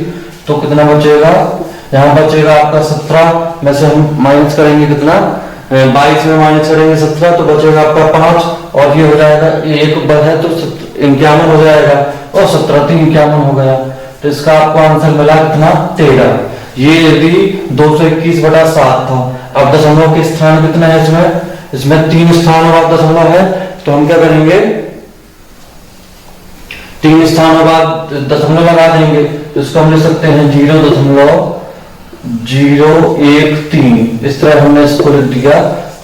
तो कितना बचेगा, यहाँ बचेगा आपका 17 में से हम माइनस करेंगे कितना 22 में माइनस करेंगे 17, तो बचेगा आपका 5 और ये हो जाएगा 1 है तो 51 हो जाएगा और 17 3 51 हो गया। तो इसका आपको आंसर मिला कितना 13। ये यदि 221 बटा 7 था। अब दशमलव के स्थान कितने हैं इसमें 3 स्थान और दशमलव है, तो हम क्या करेंगे 3 स्थानों बाद दशमलव लगा देंगे, तो इसको हम लिख सकते हैं 0.013। इस तरह हमने इसको लिख दिया,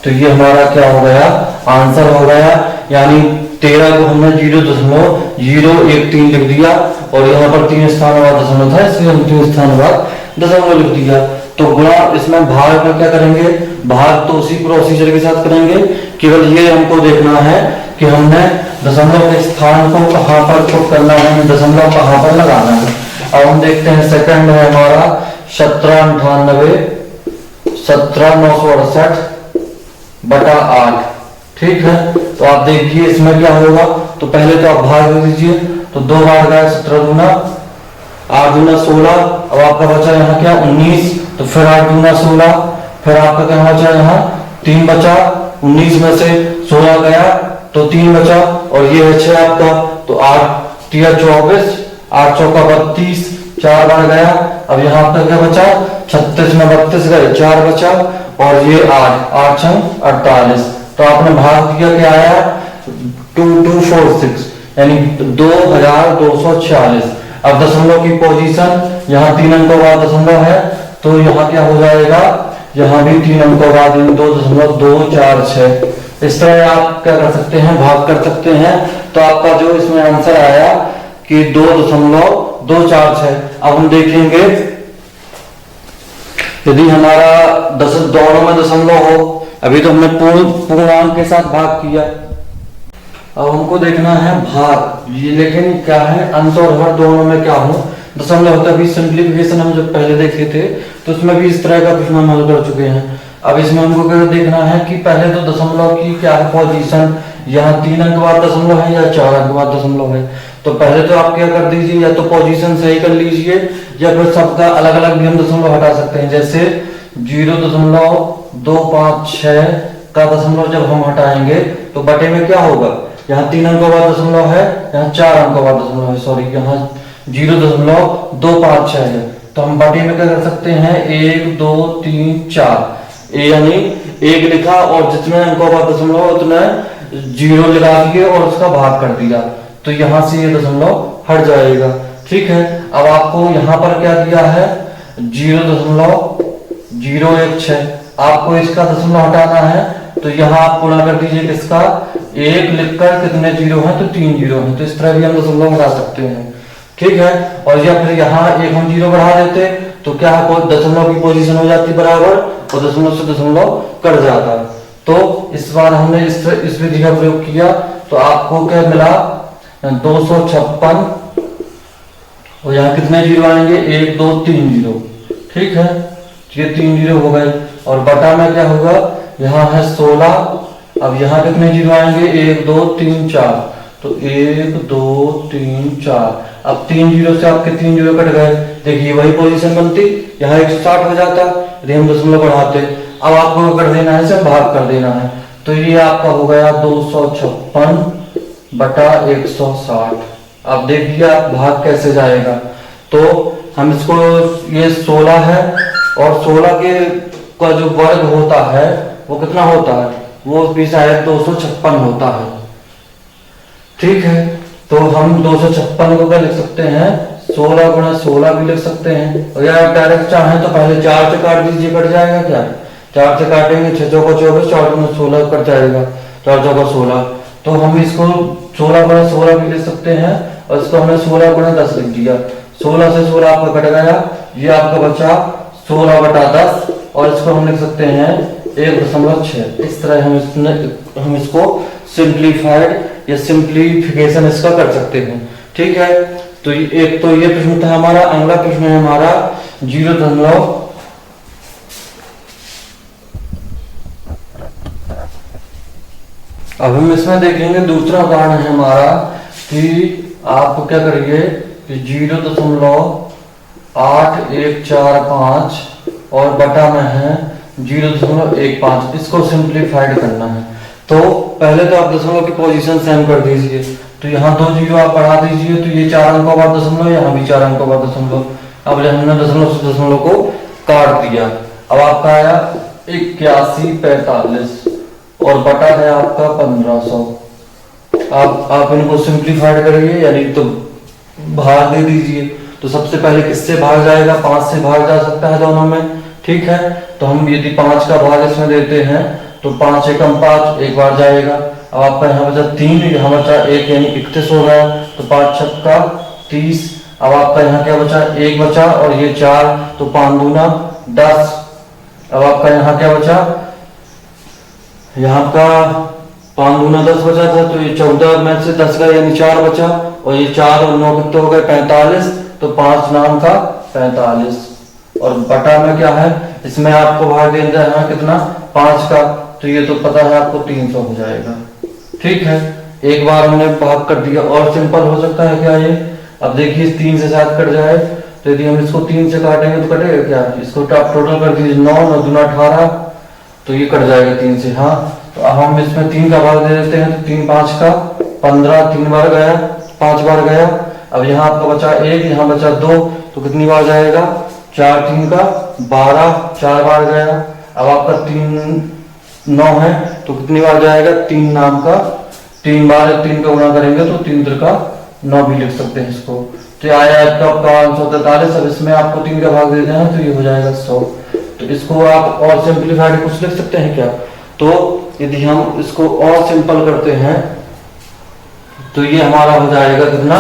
तो ये हमारा क्या हो गया आंसर हो गया। यानी 13 को हमने 0.013 लिख दिया और यहाँ पर 3 स्थानों बाद दशमलव था, इसलिए हम 3 स्थानों बाद दशमलव लिख दिया। तो गुणा इसमें भाग में क्या करेंगे, भाग तो उसी प्रोसीजर के साथ करेंगे, केवल ये हमको देखना है कि हमने दशमलव के स्थान को कहाँ पर पुट करना है, दशमलव कहाँ पर लगाना है। अब हम देखते हैं सेकंड है हमारा 1798 बटा 8। ठीक है, तो आप देखिए इसमें क्या होगा, तो पहले तो आप भाग दे दीजिए, तो 2 बार गए 17 दूना 8 दूना 16। अब आपका बचा यहाँ क्या 19, तो फिर 8 दूना 16, फिर आपका क्या बचा यहाँ 3 बचा, 19 में से 16 गया तो 3 बचा, और ये है 6 आपका, तो 8 3 24, 8 चौका 32, 4 बार गया। अब यहाँ आपका क्या बचा 36 में 32 गए, 4 बचा, और ये 8 8 छंग 48। तो आपने भाग दिया क्या आया 2246, यानी 2246। अब दशमलव की पोजीशन यहाँ 3 अंकों बाद दशमलव है, तो यहाँ क्या हो जाएगा, यहाँ भी 3 अंकों बाद 2.246। इस तरह आप क्या कर सकते हैं, भाग कर सकते हैं। तो आपका जो इसमें आंसर आया कि 2.246। अब हम देखेंगे यदि हमारा दोनों में दशमलव हो, अभी तो हमने पूर्णांक के साथ भाग किया, अब हमको देखना है भाग, ये लेकिन क्या है अंश और हर दोनों में क्या हो दशमलव होता है। सिंप्लीफिकेशन हम जब पहले देखे थे तो उसमें भी इस तरह का प्रश्न हम हल कर चुके हैं। अब इसमें हमको क्या देखना है कि पहले तो दशमलव की क्या है पोजीशन, यहाँ 3 अंक बाद दशमलव है या 4 अंक बाद दशमलव है। तो पहले तो आप क्या कर दीजिए, या तो पोजीशन सही कर लीजिए, या फिर सबका अलग अलग भी हम दशमलव हटा सकते हैं। जैसे 0.256 का दशमलव जब हम हटाएंगे तो बटे में क्या होगा, यहाँ 3 अंकों बाद दशमलव है, यहाँ 4 अंकों बाद दशमलव है, सॉरी यहाँ 0.256 है। तो हम बटे में क्या कर सकते हैं 1 2 3 4, यानी 1 लिखा और जितने अंकों बाद दशमलव उतना 0 लगा दिए और उसका भाग कर दिया, तो यहां से ये दशमलव हट जाएगा। ठीक है, अब आपको यहाँ पर क्या दिया है 0.016, आपको इसका दशमलव हटाना है, तो यहाँ आप गुणा कर दीजिए किसका 1 लिखकर कितने 0 हैं, तो 3 0 हैं। तो इस तरह भी हम दशमलव हटा सकते हैं। ठीक है, और या फिर यहाँ एक हम 0 बढ़ा देते तो क्या दशमलव की पोजीशन हो जाती बराबर, और दशमलव से दशमलव कट जाता। तो इस बार हमने इस विधि का प्रयोग किया, तो आपको क्या मिला 256, और यहाँ कितने 0 आएंगे 1 2 3 0। ठीक है, ये 3 0 हो गए, और बटा में क्या होगा, यहाँ है 16, अब यहाँ कितने 0 आएंगे 1 2 3 4, तो 1 2 3 4। अब 3 0 से आपके 3 0 कट गए, देखिए वही पोजीशन बनती, यहाँ 160 हो जाता यदि हम दशमलव बढ़ाते। अब आपको कर देना है इसे भाग कर देना है, तो ये आपका हो गया 256 बटा 160। अब देखिए आप भाग कैसे जाएगा, तो हम इसको ये 16 है, और 16 के का जो वर्ग होता है वो कितना होता है, वो भी शायद 256 होता है। ठीक है, तो हम 256 को क्या लिख सकते हैं 16 गुणा 16 भी लिख सकते हैं, और या डायरेक्ट चाहें तो पहले 4 से काट दीजिए, कट जाएगा क्या, 4 से काटेंगे 6 चौका 24, 4 गुणा 16 कट जाएगा, 4 चौका 16। तो हम इसको 16 गुणा 16 भी लिख सकते हैं, और इसको हमने 16 गुणा 10 लिख दिया। 16 से 16 आपका कट गया, ये आपका बचा 16 बटा 10, और इसको हम लिख सकते हैं 1.6। इस तरह हम इसको सिंप्लीफाइड या सिंप्लीफिकेशन इसका कर सकते हैं। ठीक है, तो एक तो ये प्रश्न था हमारा। अगला प्रश्न है हमारा 0. अब हम इसमें देखेंगे दूसरा उदाहरण है हमारा कि आप क्या करिए कि 0.8145 और बटा में है 0.15, इसको सिंप्लीफाइड करना है। तो पहले तो आप दशमलव की पोजीशन सेम कर दीजिए, तो यहाँ 2 0 आप बढ़ा दीजिए, तो ये 4 अंकों बाद दशमलव, यहाँ भी 4 अंकों बाद दशमलव। अब हमने दशमलव से दशमलव को काट दिया, अब आपका आया 8145 और बटा है आपका 1500। आप इनको सिंप्लीफाइड करिए, यानी तो भाग दे दीजिए। तो सबसे पहले किससे भाग जाएगा, 5 से भाग जा सकता है दोनों में। ठीक है, तो हम यदि 5 का भाग इसमें देते हैं तो 5 एकम 5 एक बार जाएगा। अब आपका यहाँ बचा 3, यहाँ बचा 1 यानी 31 हो गया, तो 5 छक्का 30। अब आपका यहाँ क्या बचा 1 बचा, और ये 4, तो 5 दूना 10। अब आपका यहाँ क्या बचा, यहाँ का 5 दूना 10 बचा था, तो ये 14 में से 10 का यानी 4 बचा, और ये 4 और 9 कितने हो गए 45, तो 5 नाम का 45। और बटा में क्या है, इसमें आपको भाग दे दिया है कितना 5 का, तो ये तो पता है आपको 300 हो जाएगा। ठीक है, एक बार हमने भाग कर दिया। और सिंपल हो सकता है क्या ये, अब देखिए 3 से 7 कट जाए, तो यदि हम इसको 3 से काटेंगे तो कटेगा क्या, इसको आप टोटल कर दीजिए 9 9 दूना 18, तो ये कट जाएगा 3 से। हाँ, तो अब हम इसमें 3 का भाग दे देते हैं, तो 3 5 का 15, 3 बार गया, 5 बार गया। अब यहाँ आपका बचा 1, यहाँ बचा 2, तो कितनी बार जाएगा, 4 3 का 12, 4 बार गया। अब आपका 3 9 है, तो कितनी बार जाएगा, 3 नाम का 3 बार, 3 का गुणा करेंगे तो 3 का 9 भी लिख सकते हैं इसको। तो आया आपका 543। अब इसमें आपको 3 का भाग देना है, तो ये हो जाएगा 100। तो इसको आप और सिंपलीफाइड कुछ लिख सकते हैं क्या, तो यदि हम इसको और सिंपल करते हैं तो ये हमारा हो जाएगा कितना,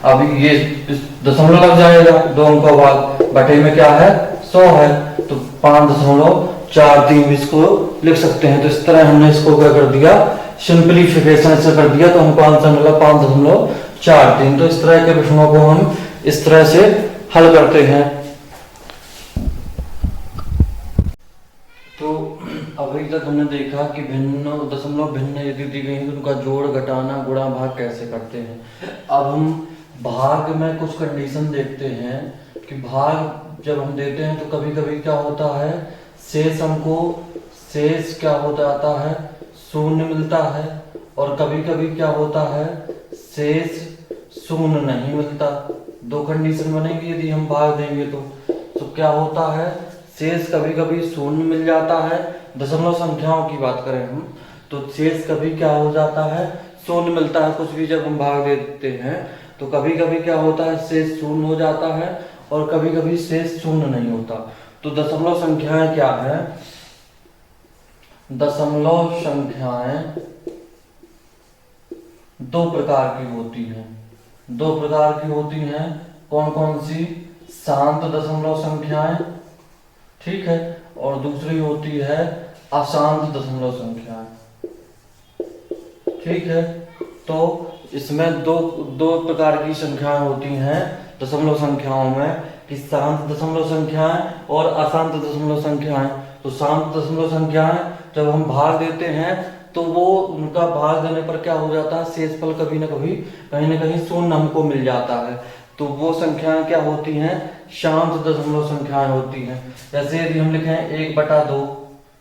अब ये दशमलव लग जाएगा, 2 अंक का भाग, बटे में क्या है 100 है, तो 5.43 इसको लिख सकते हैं। तो इस तरह हमने इसको क्या कर दिया, सिंपलीफिकेशन से कर दिया, तो हमको आंसर मिला 5.43। तो इस तरह के प्रश्नों को हम इस तरह से हल करते हैं। तो अभी तक हमने देखा कि भिन्न दशमलव भिन्न यदि दी गई है तो उनका जोड़ घटाना गुणा भाग कैसे करते हैं। अब हम भाग में कुछ कंडीशन देखते हैं कि भाग जब हम देते हैं तो कभी कभी क्या होता है, शेष हमको शेष क्या हो जाता है, शून्य मिलता है, और कभी कभी क्या होता है, शेष शून्य नहीं मिलता। 2 कंडीशन बनेगी यदि हम भाग देंगे तो क्या होता है, शेष कभी कभी शून्य मिल जाता है। दशमलव संख्याओं की बात करें हम, तो शेष कभी क्या हो जाता है, शून्य मिलता है। कुछ भी जब हम भाग देते हैं तो कभी कभी क्या होता है, शेष शून्य हो जाता है, और कभी कभी शेष शून्य नहीं होता। तो दशमलव संख्याएं क्या है, दशमलव संख्याएं 2 प्रकार की होती हैं। 2 प्रकार की होती हैं, कौन कौन सी, शांत दशमलव संख्याएं, ठीक है, और दूसरी होती है अशांत दशमलव संख्याएं। ठीक है, तो इसमें दो प्रकार की संख्याएं होती हैं दशमलव संख्याओं में, कि शांत दशमलव संख्याएं और अशांत दशमलव संख्याएं। तो शांत दशमलव संख्याएं जब हम भाग देते हैं तो वो उनका भाग देने पर क्या हो जाता है, शेषफल कभी ना कभी कहीं ना कहीं शून्य हमको मिल जाता है। तो वो संख्याएं क्या होती हैं, शांत दशमलव संख्याएं होती हैं। जैसे यदि हम लिखें 1/2,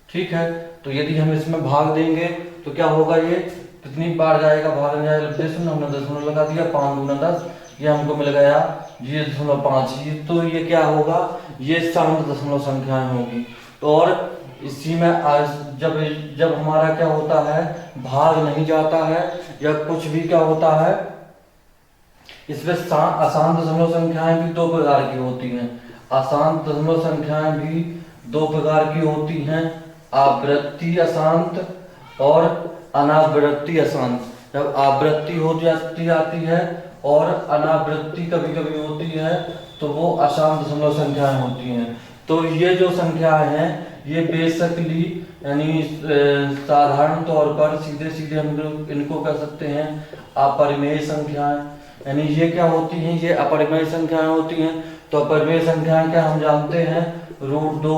ठीक है, तो यदि हम इसमें भाग देंगे तो क्या होगा, ये कितनी बार जाएगा, भाग में जाएगा, हमने दशमलव लगा दिया, 5 दूना 10, ये हमको मिल गया 0.5। तो ये क्या होगा, ये शांत दशमलव संख्याएं होगी। और इसी में जब हमारा क्या होता है, भाग नहीं जाता है या कुछ भी क्या होता है, इसमें अशांत दशमलव संख्याएं भी 2 प्रकार की होती हैं। अशांत दशमलव संख्याएं भी 2 प्रकार की होती हैं, आवृत्ति अशांत और अनावृत्ति अशांत। जब आवृत्ति हो जाती है और अनावृत्ति कभी कभी होती है तो वो अशांत दशमलव संख्याएं होती हैं। तो ये जो संख्याएं हैं ये बेसिकली यानी साधारण तौर पर सीधे सीधे हम लोग इनको कह सकते हैं अपरिमेय संख्याएं। यानी ये क्या होती हैं, ये अपरिमेय संख्याएं होती हैं। तो अपरिमेय संख्याएं क्या हम जानते हैं, √2,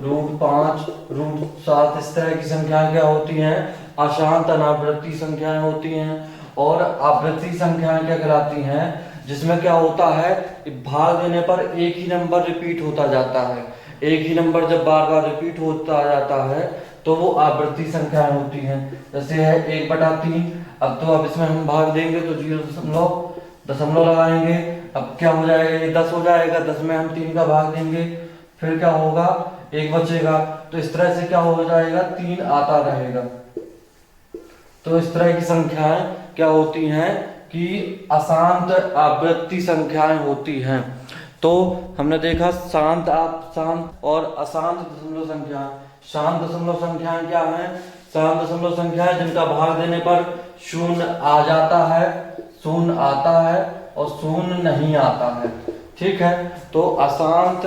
√5, √7, इस तरह की संख्याएं क्या होती हैं, अशांत अनावृत्ति संख्याएं होती हैं। और आवृत्ति संख्याएं क्या कहलाती हैं, जिसमें क्या होता है, भाग देने पर एक ही नंबर रिपीट होता जाता है। एक ही नंबर जब बार बार रिपीट होता जाता है तो वो आवृत्ति संख्याएं होती हैं। जैसे है 1/3, अब इसमें हम भाग देंगे तो 0 दशमलव लगाएंगे, अब क्या हो जाएगा, ये 10 हो जाएगा, 10 में हम 3 का भाग देंगे, फिर क्या होगा, 1 बचेगा। तो इस तरह से क्या हो जाएगा, 3 आता रहेगा। तो इस तरह की संख्याएं क्या होती हैं कि अशांत आवृत्ति संख्याएं होती हैं। तो हमने देखा शांत और अशांत दशमलव संख्याएं। शांत दशमलव संख्याएं क्या हैं, शांत दशमलव संख्याएं जिनका भाग देने पर शून्य आ जाता है, शून्य आता है और शून्य नहीं आता है। ठीक है, तो अशांत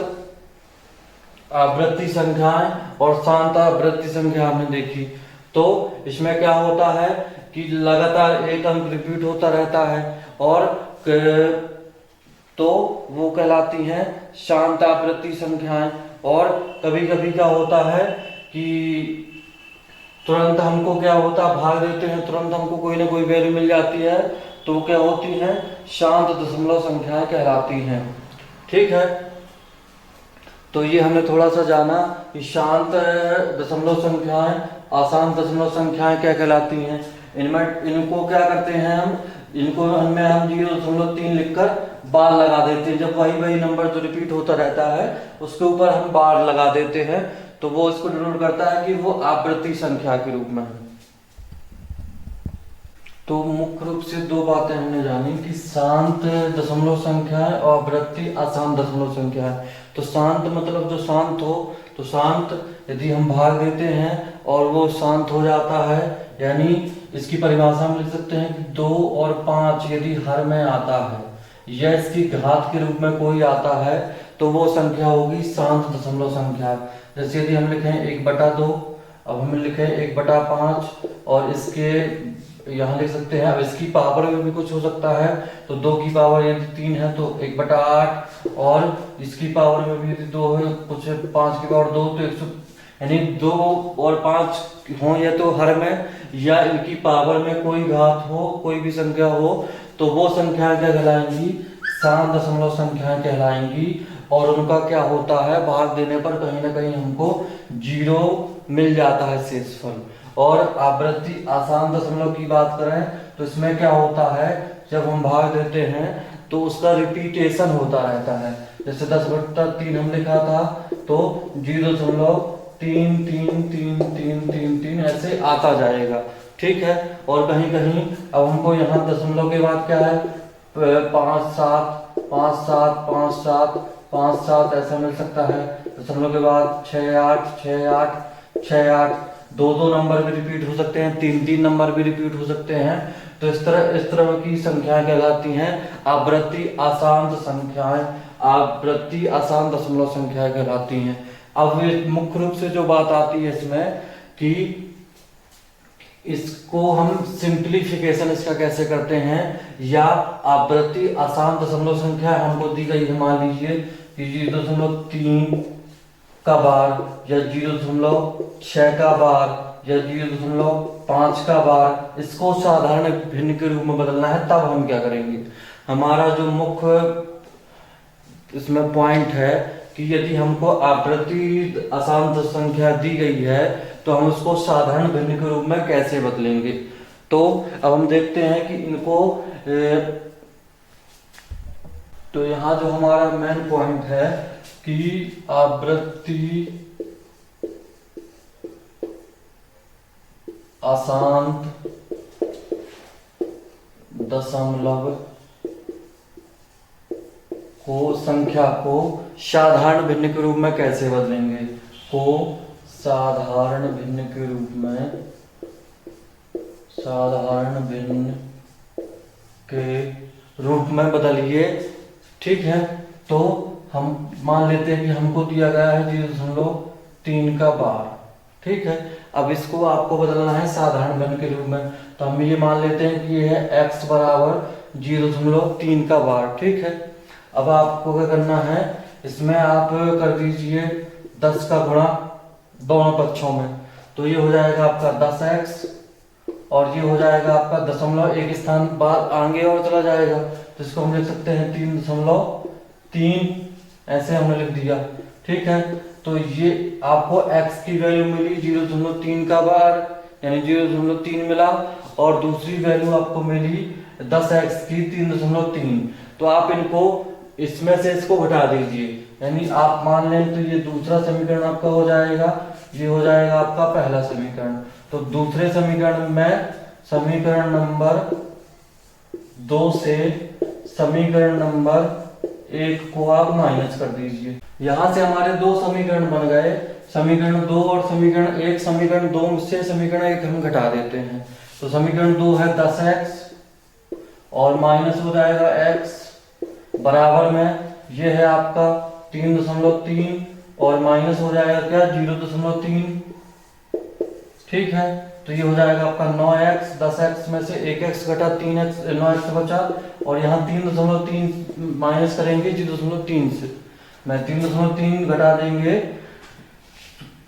आवृत्ति संख्याएं और शांत आवृत्ति संख्या हमने देखी। तो इसमें क्या होता है कि लगातार एक अंक रिपीट होता रहता है और तो वो कहलाती हैं शांत आवृत्ति संख्याएं। और कभी कभी क्या होता है कि तुरंत हमको क्या होता है, भाग देते हैं, तुरंत हमको कोई ना कोई वैल्यू मिल जाती है, तो वो क्या होती हैं, शांत दशमलव संख्याएं कहलाती हैं। ठीक है, तो ये हमने थोड़ा सा जाना कि शांत दशमलव संख्याएं, अशांत दशमलव संख्याएं क्या कहलाती हैं। इनमें इनको क्या करते हैं हम, इनको हमें हम 0.3 लिखकर बार लगा देते हैं। जब वही नंबर जो रिपीट होता रहता है उसके ऊपर हम बार लगा देते हैं, तो वो इसको डिनोट करता है कि वो आवृत्ति संख्या के रूप में है। तो मुख्य रूप से दो बातें हमने जानी कि शांत दशमलव संख्या है और आवृत्ति अशांत दशमलव संख्या है। तो शांत मतलब जो शांत हो, तो शांत यदि हम भाग देते हैं और वो शांत हो जाता है, यानी इसकी परिभाषा हम लिख सकते हैं कि 2 और 5 यदि हर में आता है या इसकी घात के रूप में कोई आता है, तो वो संख्या होगी शांत दशमलव संख्या। जैसे यदि हम लिखें 1/2, अब हम लिखें 1/5 और इसके यहाँ लिख सकते हैं, अब इसकी पावर में भी कुछ हो सकता है, तो 2 की पावर यदि 3 है तो 1/8, और इसकी पावर में भी यदि 2 है, कुछ 5 की पावर 2 तो 100, यानी 2 और 5 हो या तो हर में या इनकी पावर में कोई घात हो, कोई भी संख्या हो, तो वो संख्या क्या कहलाएंगी, शांत दशमलव संख्याएं कहलाएंगी। और उनका क्या होता है, भाग देने पर कहीं ना कहीं हमको 0 मिल जाता है शेषफल। और आवृत्ति अशांत दशमलव की बात करें तो इसमें क्या होता है, जब हम भाग देते हैं तो उसका रिपीटेशन होता रहता है। जैसे 10/3 हम लिखा था तो 0.33333 ऐसे आता जाएगा। ठीक है, और कहीं कहीं अब हमको यहाँ दशमलव के बाद क्या है, 5 7 ऐसा मिल सकता है। दशमलव के बाद 6 8 2 नंबर भी रिपीट हो सकते हैं, 3 नंबर भी रिपीट हो सकते हैं। तो इस तरह की संख्याएं कहलाती हैं आवृत्ति अशांत संख्याएं, आवृत्ति अशांत दशमलव संख्याएं कहलाती हैं। अब मुख्य रूप से जो बात आती है इसमें कि इसको हम सिंप्लीफिकेशन इसका कैसे करते हैं, या आवृत्ति अशांत दशमलव संख्या हमको दी गई है, मान लीजिए कि 0.3 का बार या 0.6 का बार या 0.5 का बार, इसको साधारण भिन्न के रूप में बदलना है। तब हम क्या करेंगे, हमारा जो मुख्य इसमें पॉइंट है कि यदि हमको आवृत्ति अशांत संख्या दी गई है तो हम उसको साधारण भिन्न के रूप में कैसे बदलेंगे। तो अब हम देखते हैं कि इनको तो यहाँ जो हमारा मेन पॉइंट है कि आवृत्ति अशांत दशमलव को संख्या को साधारण भिन्न के रूप में कैसे बदलेंगे, को साधारण भिन्न के रूप में, साधारण भिन्न के रूप में बदलिए। ठीक है, तो हम मान लेते हैं कि हमको दिया गया है 0.3 का बार। ठीक है, अब इसको आपको बदलना है साधारण भिन्न के रूप में, तो हम ये मान लेते हैं कि ये है x बराबर 0.3 का बार। ठीक है, अब आपको क्या करना है, इसमें आप कर दीजिए 10 का गुणा दोनों पक्षों में, तो ये हो जाएगा आपका 10x और ये हो जाएगा आपका दशमलव एक स्थान बाद आगे और चला जाएगा, तो इसको हम लिख सकते हैं 3.3, ऐसे हमने लिख दिया। ठीक है, तो ये आपको x की वैल्यू मिली 0.3 का बार यानी 0.3 मिला, और दूसरी वैल्यू आपको मिली 10x की 3.3। तो आप इनको इसमें से इसको घटा दीजिए, यानी आप मान लें तो ये दूसरा समीकरण आपका हो जाएगा, ये हो जाएगा आपका पहला समीकरण। तो दूसरे समीकरण में समीकरण नंबर 2 से समीकरण नंबर 1 को आप माइनस कर दीजिए। यहां से हमारे 2 समीकरण बन गए, समीकरण 2 और समीकरण 1। समीकरण 2 से समीकरण 1 हम घटा देते हैं, तो समीकरण 2 है 10x और माइनस हो जाएगा x बराबर में ये है आपका 3.3 और माइनस हो जाएगा क्या 0.3। ठीक है, तो ये हो जाएगा आपका 9x, 10x में से 1x घटा 3x, 9x बचा, और यहाँ 3.3 माइनस करेंगे 0.3 से, मैं 3.3 घटा देंगे,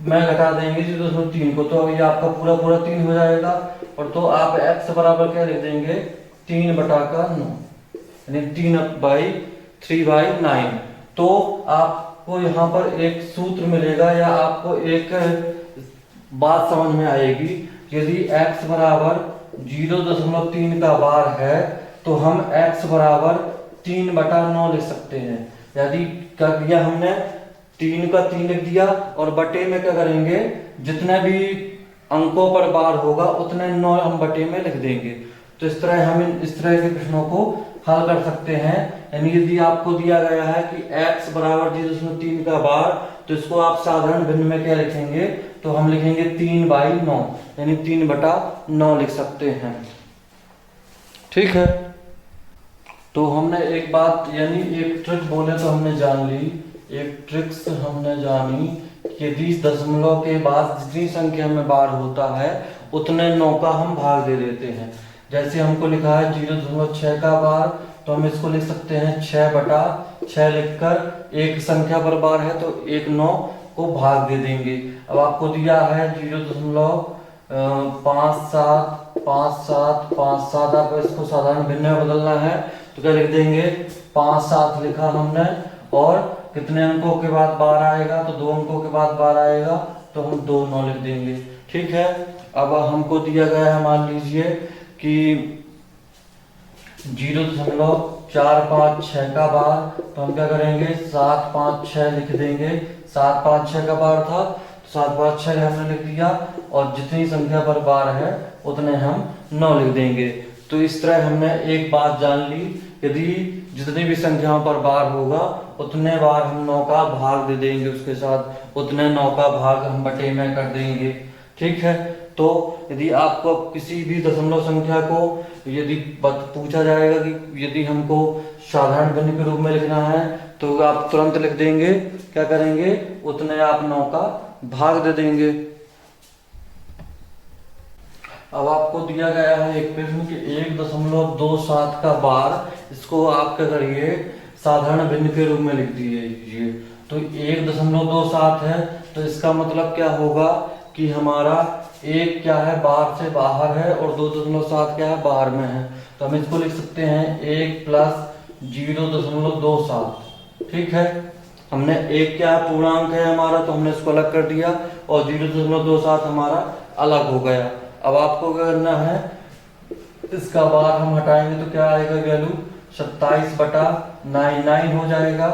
मैं घटा देंगे 0.3 को, तो ये आपका पूरा पूरा 3 हो जाएगा। और तो आप x बराबर क्या लिख देंगे 3/9, यानी 3/9। तो आपको यहाँ पर एक सूत्र मिलेगा या आपको एक बात समझ में आएगी, यदि x बराबर 0.3 का बार है तो हम x बराबर 3/9 लिख सकते हैं। यदि क्या किया हमने 3 का 3 लिख दिया, और बटे में क्या करेंगे, जितने भी अंकों पर बार होगा उतने 9 हम बटे में लिख देंगे। तो इस तरह हम इस तरह के प्रश्नों को हल कर सकते हैं। यानी यदि आपको दिया गया है कि x बराबर 0.3 का बार, तो इसको आप साधारण भिन्न में क्या लिखेंगे, तो हम लिखेंगे 3/9, यानी 3/9 लिख सकते हैं। ठीक है, तो हमने एक बात यानी एक ट्रिक बोले तो हमने जान ली, एक ट्रिक्स हमने जानी कि यदि दशमलव के बाद जितनी संख्या में बार होता है उतने 9 का हम भाग दे देते हैं। जैसे हमको लिखा है 0.6 का बार, तो हम इसको लिख सकते हैं 6/6 लिखकर, एक संख्या पर बार है तो एक 9 को भाग दे देंगे। अब आपको दिया है 0.575757, आपको इसको साधारण भिन्न में बदलना है, तो क्या लिख देंगे 5-7 लिखा हमने, और कितने अंकों के बाद बार आएगा, तो 2 अंकों के बाद बार आएगा, तो हम 2 9 लिख देंगे। ठीक है, अब हमको दिया गया है, मान लीजिए कि 0.456 का बार, तो हम क्या करेंगे 756 लिख देंगे। 756 का बार था तो 756 हमने लिख दिया, और जितनी संख्या पर बार है उतने हम 9 लिख देंगे। तो इस तरह हमने एक बात जान ली, यदि जितनी भी संख्याओं पर बार होगा उतने बार हम 9 का भाग दे देंगे, उसके साथ उतने 9 का भाग हम बटे में कर देंगे। ठीक है, तो यदि आपको किसी भी दशमलव संख्या को यदि पूछा जाएगा कि यदि हमको साधारण भिन्न के रूप में लिखना है, तो आप तुरंत लिख देंगे, क्या करेंगे, उतने आप 9 का भाग दे देंगे। अब आपको दिया गया है एक प्रश्न कि 1.27 का बार, इसको आप क्या करिए साधारण भिन्न के रूप में लिख दीजिए। तो 1.27 है, तो इसका मतलब क्या होगा कि हमारा एक क्या है बार से बाहर है, और 2.7 क्या है बाहर में है, तो हम इसको लिख सकते हैं 1 + 0.27। ठीक है, हमने एक क्या है पूर्णांक है हमारा, तो हमने इसको अलग कर दिया, और 0.27 हमारा अलग हो गया। अब आपको क्या करना है, इसका बार हम हटाएंगे तो क्या आएगा वैल्यू 27/9 हो जाएगा।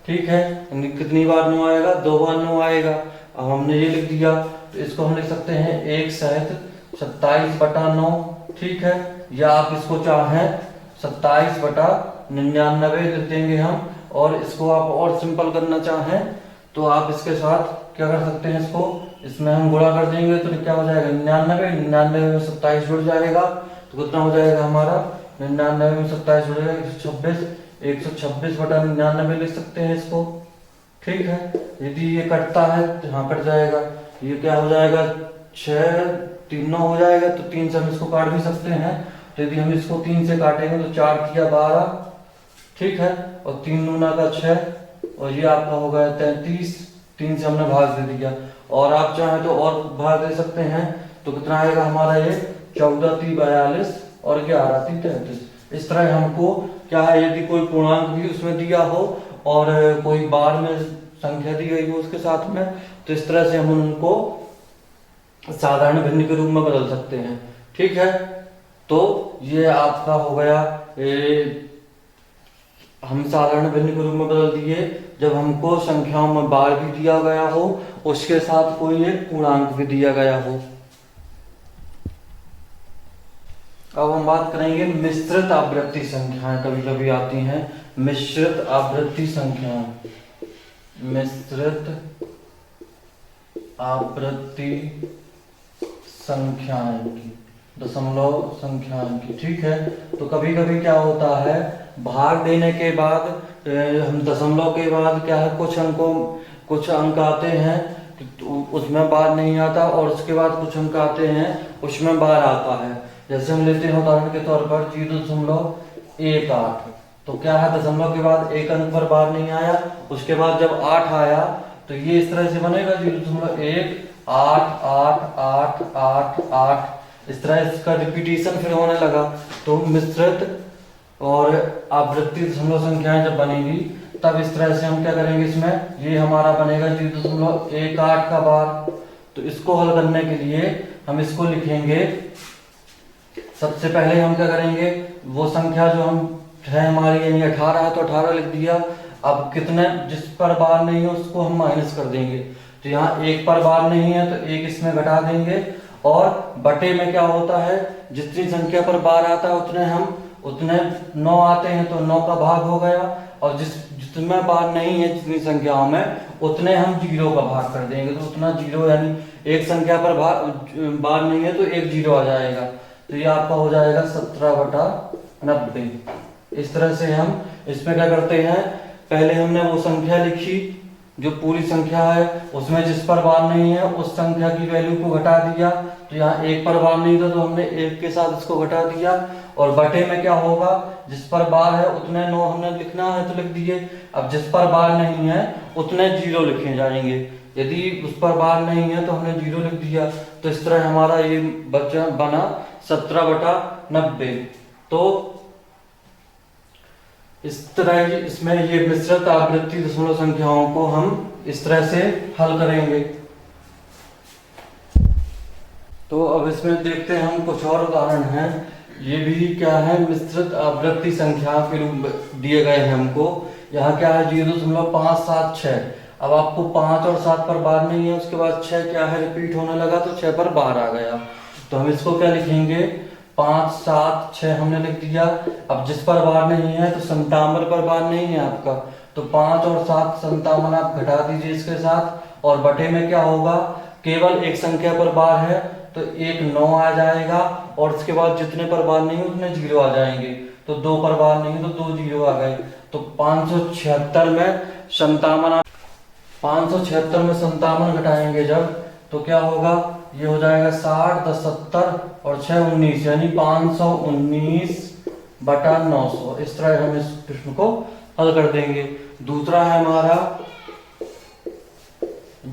ठीक है, कितनी बार 9 आएगा, 2 बार 9 आएगा। अब हमने ये लिख दिया, तो इसको हम लिख सकते हैं 1 सहित 27/9। ठीक है, या आप इसको चाहें 27/99 लिख देंगे हम, और इसको आप और सिंपल करना चाहें तो आप इसके साथ क्या कर सकते हैं, इसमें हम गुणा कर देंगे, तो क्या हो जाएगा 99 में 27 जुड़ जाएगा, तो कितना हो जाएगा हमारा 99 में 27 जुड़ जाएगा 126/99 लिख सकते हैं इसको। ठीक है, यदि ये कटता है तो यहाँ कट जाएगा, ये क्या हो जाएगा 6 3 9 हो जाएगा, तो 3 से हम इसको काट भी सकते हैं। तो यदि हम इसको 3 से काटेंगे तो 4 × 12, ठीक है, और 3 × 9 = 6, और ये आपका हो गया 33। 3 से हमने भाग दे दिया, और आप चाहें तो और भाग दे सकते हैं, तो कितना आएगा हमारा ये 14 × 42 और 11 × 33। इस तरह हमको क्या है, यदि कोई पूर्णांक भी उसमें दिया हो और कोई बार में संख्या दी गई हो उसके साथ में, तो इस तरह से हम उनको साधारण भिन्न के रूप में बदल सकते हैं। ठीक है, तो ये आपका हो गया, हम साधारण भिन्न के रूप में बदल दिए जब हमको संख्याओं में बार भी दिया गया हो, उसके साथ कोई एक पूर्णांक भी दिया गया हो। अब हम बात करेंगे मिश्रित आवृत्ति संख्याएं, कभी कभी आती हैं मिश्रित आवृत्ति संख्याएं, मिश्रित आवृत्ति संख्याएं की, दशमलव संख्याएं की। ठीक है, तो कभी कभी क्या होता है, भाग देने के बाद हम दशमलव के बाद क्या है कुछ अंकों कुछ अंक आते हैं तो उसमें बार नहीं आता, और उसके बाद कुछ अंक आते हैं उसमें बार आता है। जैसे हम लेते हैं उदाहरण के तौर पर 0.18, तो क्या है, दशमलव के बाद एक अंक पर बार नहीं आया, उसके बाद जब 8 आया तो ये इस तरह से बनेगा 0.1 8 8 8 8 8, इस तरह इसका रिपीटेशन फिर होने लगा। तो मिश्रित और आवृत्ति दशमलव संख्याएं जब बनेगी तब इस तरह से हम क्या करेंगे, इसमें ये हमारा बनेगा 0.18 का बार। तो इसको हल करने के लिए हम इसको लिखेंगे, सबसे पहले हम क्या करेंगे, वो संख्या जो हम है हमारी यानी 18 है तो 18 लिख दिया। अब कितने जिस पर बार नहीं है उसको हम माइनस कर देंगे, तो यहाँ एक पर बार नहीं है तो एक इसमें घटा देंगे, और बटे में क्या होता है, जितनी संख्या पर बार आता है उतने 9 आते हैं तो 9 का भाग हो गया, और जितने बार नहीं है जितनी संख्याओं में उतने हम 0 का भाग कर देंगे, तो उतना 0 यानी एक संख्या पर बार नहीं है तो एक 0 आ जाएगा, तो ये आपका हो जाएगा 17/90। इस तरह से हम इसमें क्या करते हैं, पहले हमने वो संख्या लिखी जो पूरी संख्या है, उसमें जिस पर बार नहीं है उस संख्या की वैल्यू को घटा दिया, तो यहाँ एक पर बार नहीं था तो हमने एक के साथ इसको घटा दिया, और बटे में क्या होगा, जिस पर बार है उतने 9 हमने लिखना है तो लिख दिए। अब जिस पर बार नहीं है उतने 0 लिखे जाएंगे, यदि उस पर बार नहीं है तो हमने 0 लिख दिया। तो इस तरह हमारा ये बच्चा बना 17/90। तो इस तरह इसमें ये मिश्रित आवृत्ति दशमलव संख्याओं को हम इस तरह से हल करेंगे। तो अब इसमें देखते हैं हम कुछ और उदाहरण हैं। ये भी क्या है, मिश्रित आवृत्ति संख्या के रूप दिए गए हैं हमको। यहाँ क्या है 0.576। अब आपको 5 और 7 पर बार नहीं है, उसके बाद 6 क्या है रिपीट होने लगा तो 6 पर बार आ गया, तो हम इसको क्या लिखेंगे, 5 7 6 हमने लिख दिया। अब जिस पर बार नहीं है तो 57 पर बार नहीं है आपका, तो 5 और 7 57 आप घटा दीजिए इसके साथ, और बटे में क्या होगा, केवल एक संख्या पर बार है तो एक 9 आ जाएगा, और उसके बाद जितने पर बार नहीं है उतने 0 आ जाएंगे, तो 2 पर बार नहीं है तो 2 0 आ गए। तो 576 में 57 घटाएंगे जब, तो क्या होगा, ये हो जाएगा 60 10 70 और 6 19, यानी 519/900। इस तरह हम इस प्रश्न को हल कर देंगे। दूसरा है हमारा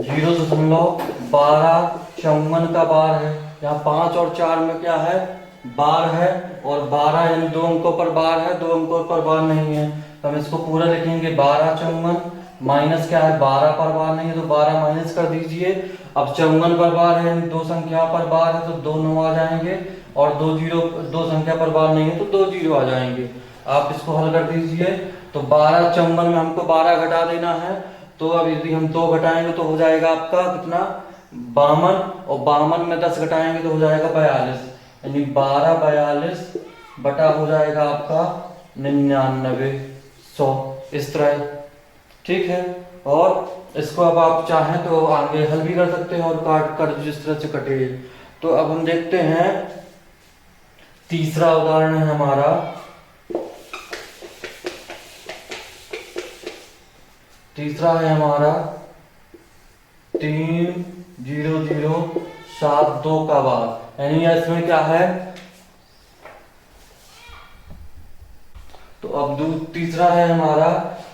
0.1254 का बार है। यहाँ 5 और 4 में क्या है, बार है, और 12 यानी 2 अंकों पर बार है, 2 अंकों पर बार नहीं है, तो हम इसको पूरा लिखेंगे 1254 माइनस क्या है, 12 पर बार नहीं है तो 12 माइनस कर दीजिए। अब 54 पर बार है यानी 2 संख्या पर बार है तो 2 9 आ जाएंगे, और 2 संख्या पर बार नहीं है तो 2 0 आ जाएंगे। आप इसको हल कर दीजिए। तो 1254 में हमको 12 घटा देना है, तो अब यदि हम 2 घटाएंगे तो हो जाएगा आपका कितना, 52, और 52 में 10 घटाएंगे तो हो जाएगा 42, यानी 12 42 बटा हो जाएगा आपका 9900। इस तरह ठीक है। और इसको अब आप चाहें तो आगे हल भी कर सकते हैं और काट कर जिस तरह से कटे। तो अब हम देखते हैं तीसरा उदाहरण है हमारा, तीसरा है हमारा 30072 का बार, यानी इसमें क्या है, तो अब तीसरा है हमारा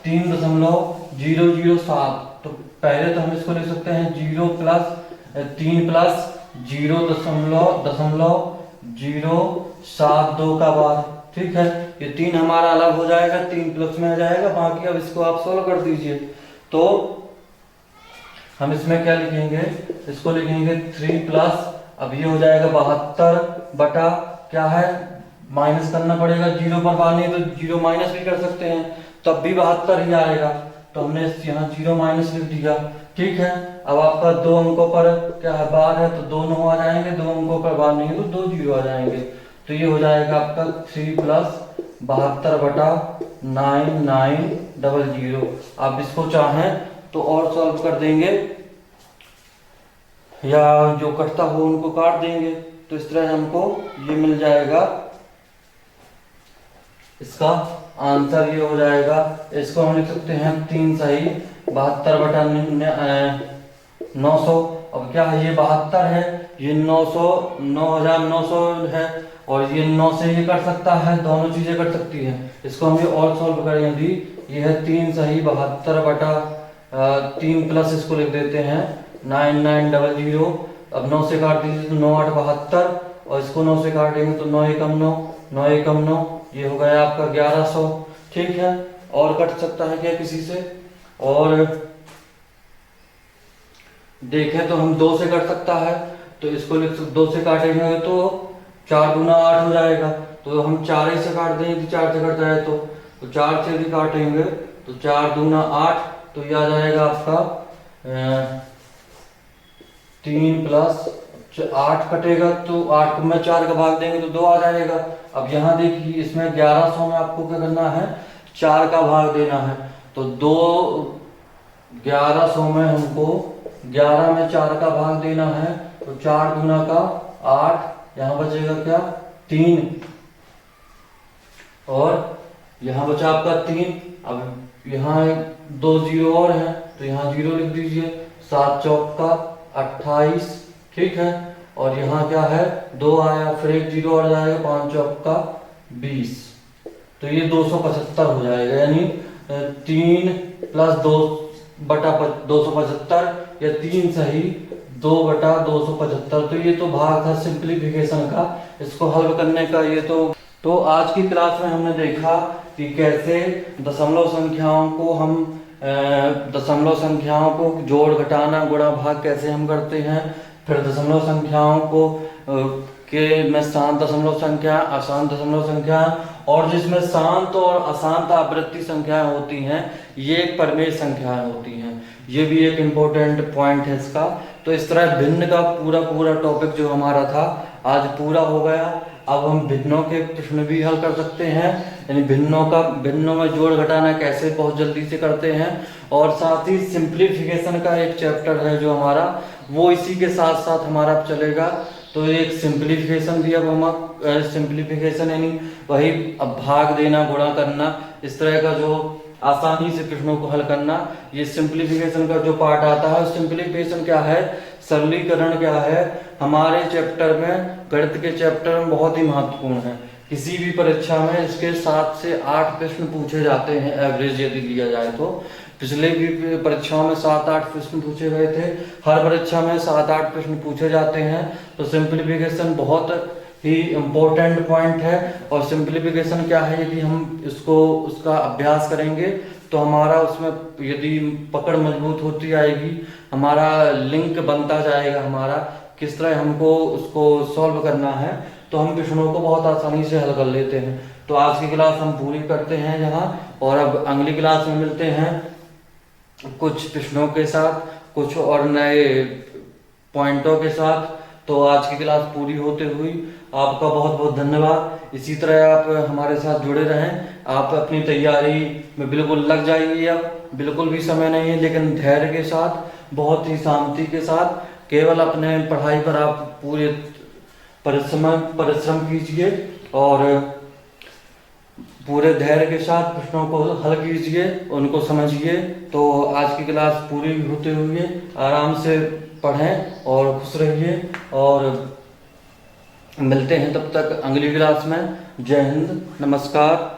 3.007। तो पहले तो हम इसको लिख सकते हैं 0 प्लस 3 प्लस 0.072 का बार, ठीक है। ये 3 हमारा अलग हो जाएगा, 3 प्लस में आ जाएगा, बाकी अब इसको आप सोल्व कर दीजिए। तो हम इसमें क्या लिखेंगे, इसको लिखेंगे 3 प्लस, अब ये हो जाएगा 72 बटा क्या है, माइनस करना पड़ेगा, 0 पर बार नहीं तो 0 माइनस भी कर सकते हैं, तब भी 72 ही आएगा, तो हमने यहाँ 0 माइनस लिख दिया, ठीक है। अब आपका 2 अंकों पर क्या है बार है तो 2 9 आ जाएंगे, 2 अंकों पर बार नहीं है तो 2 0 आ जाएंगे, तो ये हो जाएगा आपका 3 प्लस 72 बटा 9900। आप इसको चाहें तो और सॉल्व कर देंगे, या जो कटता हो उनको काट देंगे, तो इस तरह हमको ये मिल जाएगा इसका आंसर ये हो जाएगा, इसको हम लिख सकते हैं 3 सही 72 बटा 900। अब क्या है, ये 72 है, ये 900 9900 है, और ये 9 से ये कट सकता है, दोनों चीजें कट सकती हैं। इसको हम ये और सॉल्व करें यदि, ये है 3 सही 72 बटा 3 प्लस इसको लिख देते हैं 9900। अब 9 से काट दीजिए तो 9 8 72, और इसको 9 से काटेंगे तो 9 एकम 9, 9 एकम 9, ये हो गया आपका 1100। ठीक है, और कट सकता है क्या किसी से? और देखें तो हम 2 से कट सकता है, तो इसको लिख 2 से काटेंगे तो 4 दूना 8 हो जाएगा, तो हम 4 ही से काट दें यदि 4 से कट जाए तो 4 से भी काटेंगे तो 4 दूना 8, तो ये आ जाएगा आपका 3 प्लस 8 कटेगा तो 8 में 4 का भाग देंगे तो 2 आ जाएगा। अब यहाँ देखिए इसमें 1100 में आपको क्या करना है, 4 का भाग देना है, तो 1100 में हमको 11 में 4 का भाग देना है, तो 4 दूना का 8, यहाँ बचेगा क्या 3, और यहाँ बचा आपका 3। अब यहाँ 2 जीरो और है तो यहाँ 0 लिख दीजिए, 7 चौक का 28। ठीक है, और यहाँ क्या है 2 आया, फिर 1 जीरो और जाएगा, 5 चौक का 20, तो ये 275 हो जाएगा, यानी 3 प्लस 2 बटा 275, या 3 सही 2 बटा 275। तो ये तो भाग था सिंप्लीफिकेशन का, इसको हल करने का। ये तो आज की क्लास में हमने देखा कि कैसे दशमलव संख्याओं को हम दशमलव संख्याओं को जोड़ घटाना गुणा भाग कैसे हम करते हैं, फिर दशमलव संख्याओं को में शांत दशमलव संख्या, अशांत दशमलव संख्या, और जिसमें शांत और अशांत आवृत्ति संख्याएं होती हैं, ये एक परमेय संख्याएं होती हैं। ये भी एक इम्पोर्टेंट पॉइंट है इसका। तो इस तरह भिन्न का पूरा टॉपिक जो हमारा था आज पूरा हो गया। अब हम भिन्नों के प्रश्न भी हल कर सकते हैं, यानी भिन्नों में जोड़ घटाना कैसे बहुत जल्दी से करते हैं, और साथ ही सिंप्लीफिकेशन का एक चैप्टर है जो हमारा, वो इसी के साथ साथ हमारा चलेगा। तो एक सिंप्लीफिकेशन भी, अब हम सिंप्लीफिकेशन यानी वही अब भाग देना गुणा करना, इस तरह का जो आसानी से प्रश्नों को हल करना, ये सिंप्लीफिकेशन का जो पार्ट आता है। सिंप्लीफिकेशन क्या है, सरलीकरण क्या है, हमारे चैप्टर में, गणित के चैप्टर में बहुत ही महत्वपूर्ण है। किसी भी परीक्षा में इसके 7 से 8 प्रश्न पूछे जाते हैं, एवरेज यदि लिया जाए तो। पिछले भी परीक्षाओं में 7-8 प्रश्न पूछे गए थे, हर परीक्षा में 7-8 प्रश्न पूछे जाते हैं। तो सिंप्लीफिकेशन बहुत ही इम्पोर्टेंट पॉइंट है। और सिंप्लीफिकेशन क्या है, यदि हम उसका अभ्यास करेंगे तो हमारा उसमें यदि पकड़ मजबूत होती आएगी, हमारा लिंक बनता जाएगा, हमारा किस तरह हमको उसको सॉल्व करना है, तो हम प्रश्नों को बहुत आसानी से हल कर लेते हैं। तो आज की क्लास हम पूरी करते हैं यहाँ, और अब अगली क्लास में मिलते हैं कुछ प्रश्नों के साथ, कुछ और नए पॉइंटों के साथ। तो आज की क्लास पूरी होते हुई आपका बहुत बहुत धन्यवाद। इसी तरह आप हमारे साथ जुड़े रहें, आप अपनी तैयारी में बिल्कुल लग जाइए। अब बिल्कुल भी समय नहीं है, लेकिन धैर्य के साथ, बहुत ही शांति के साथ, केवल अपने पढ़ाई पर आप पूरे परिश्रम कीजिए, और पूरे धैर्य के साथ प्रश्नों को हल कीजिए, उनको समझिए। तो आज की क्लास पूरी होते हुए आराम से पढ़ें और खुश रहिए, और मिलते हैं तब तक अगली क्लास में। जय हिंद, नमस्कार।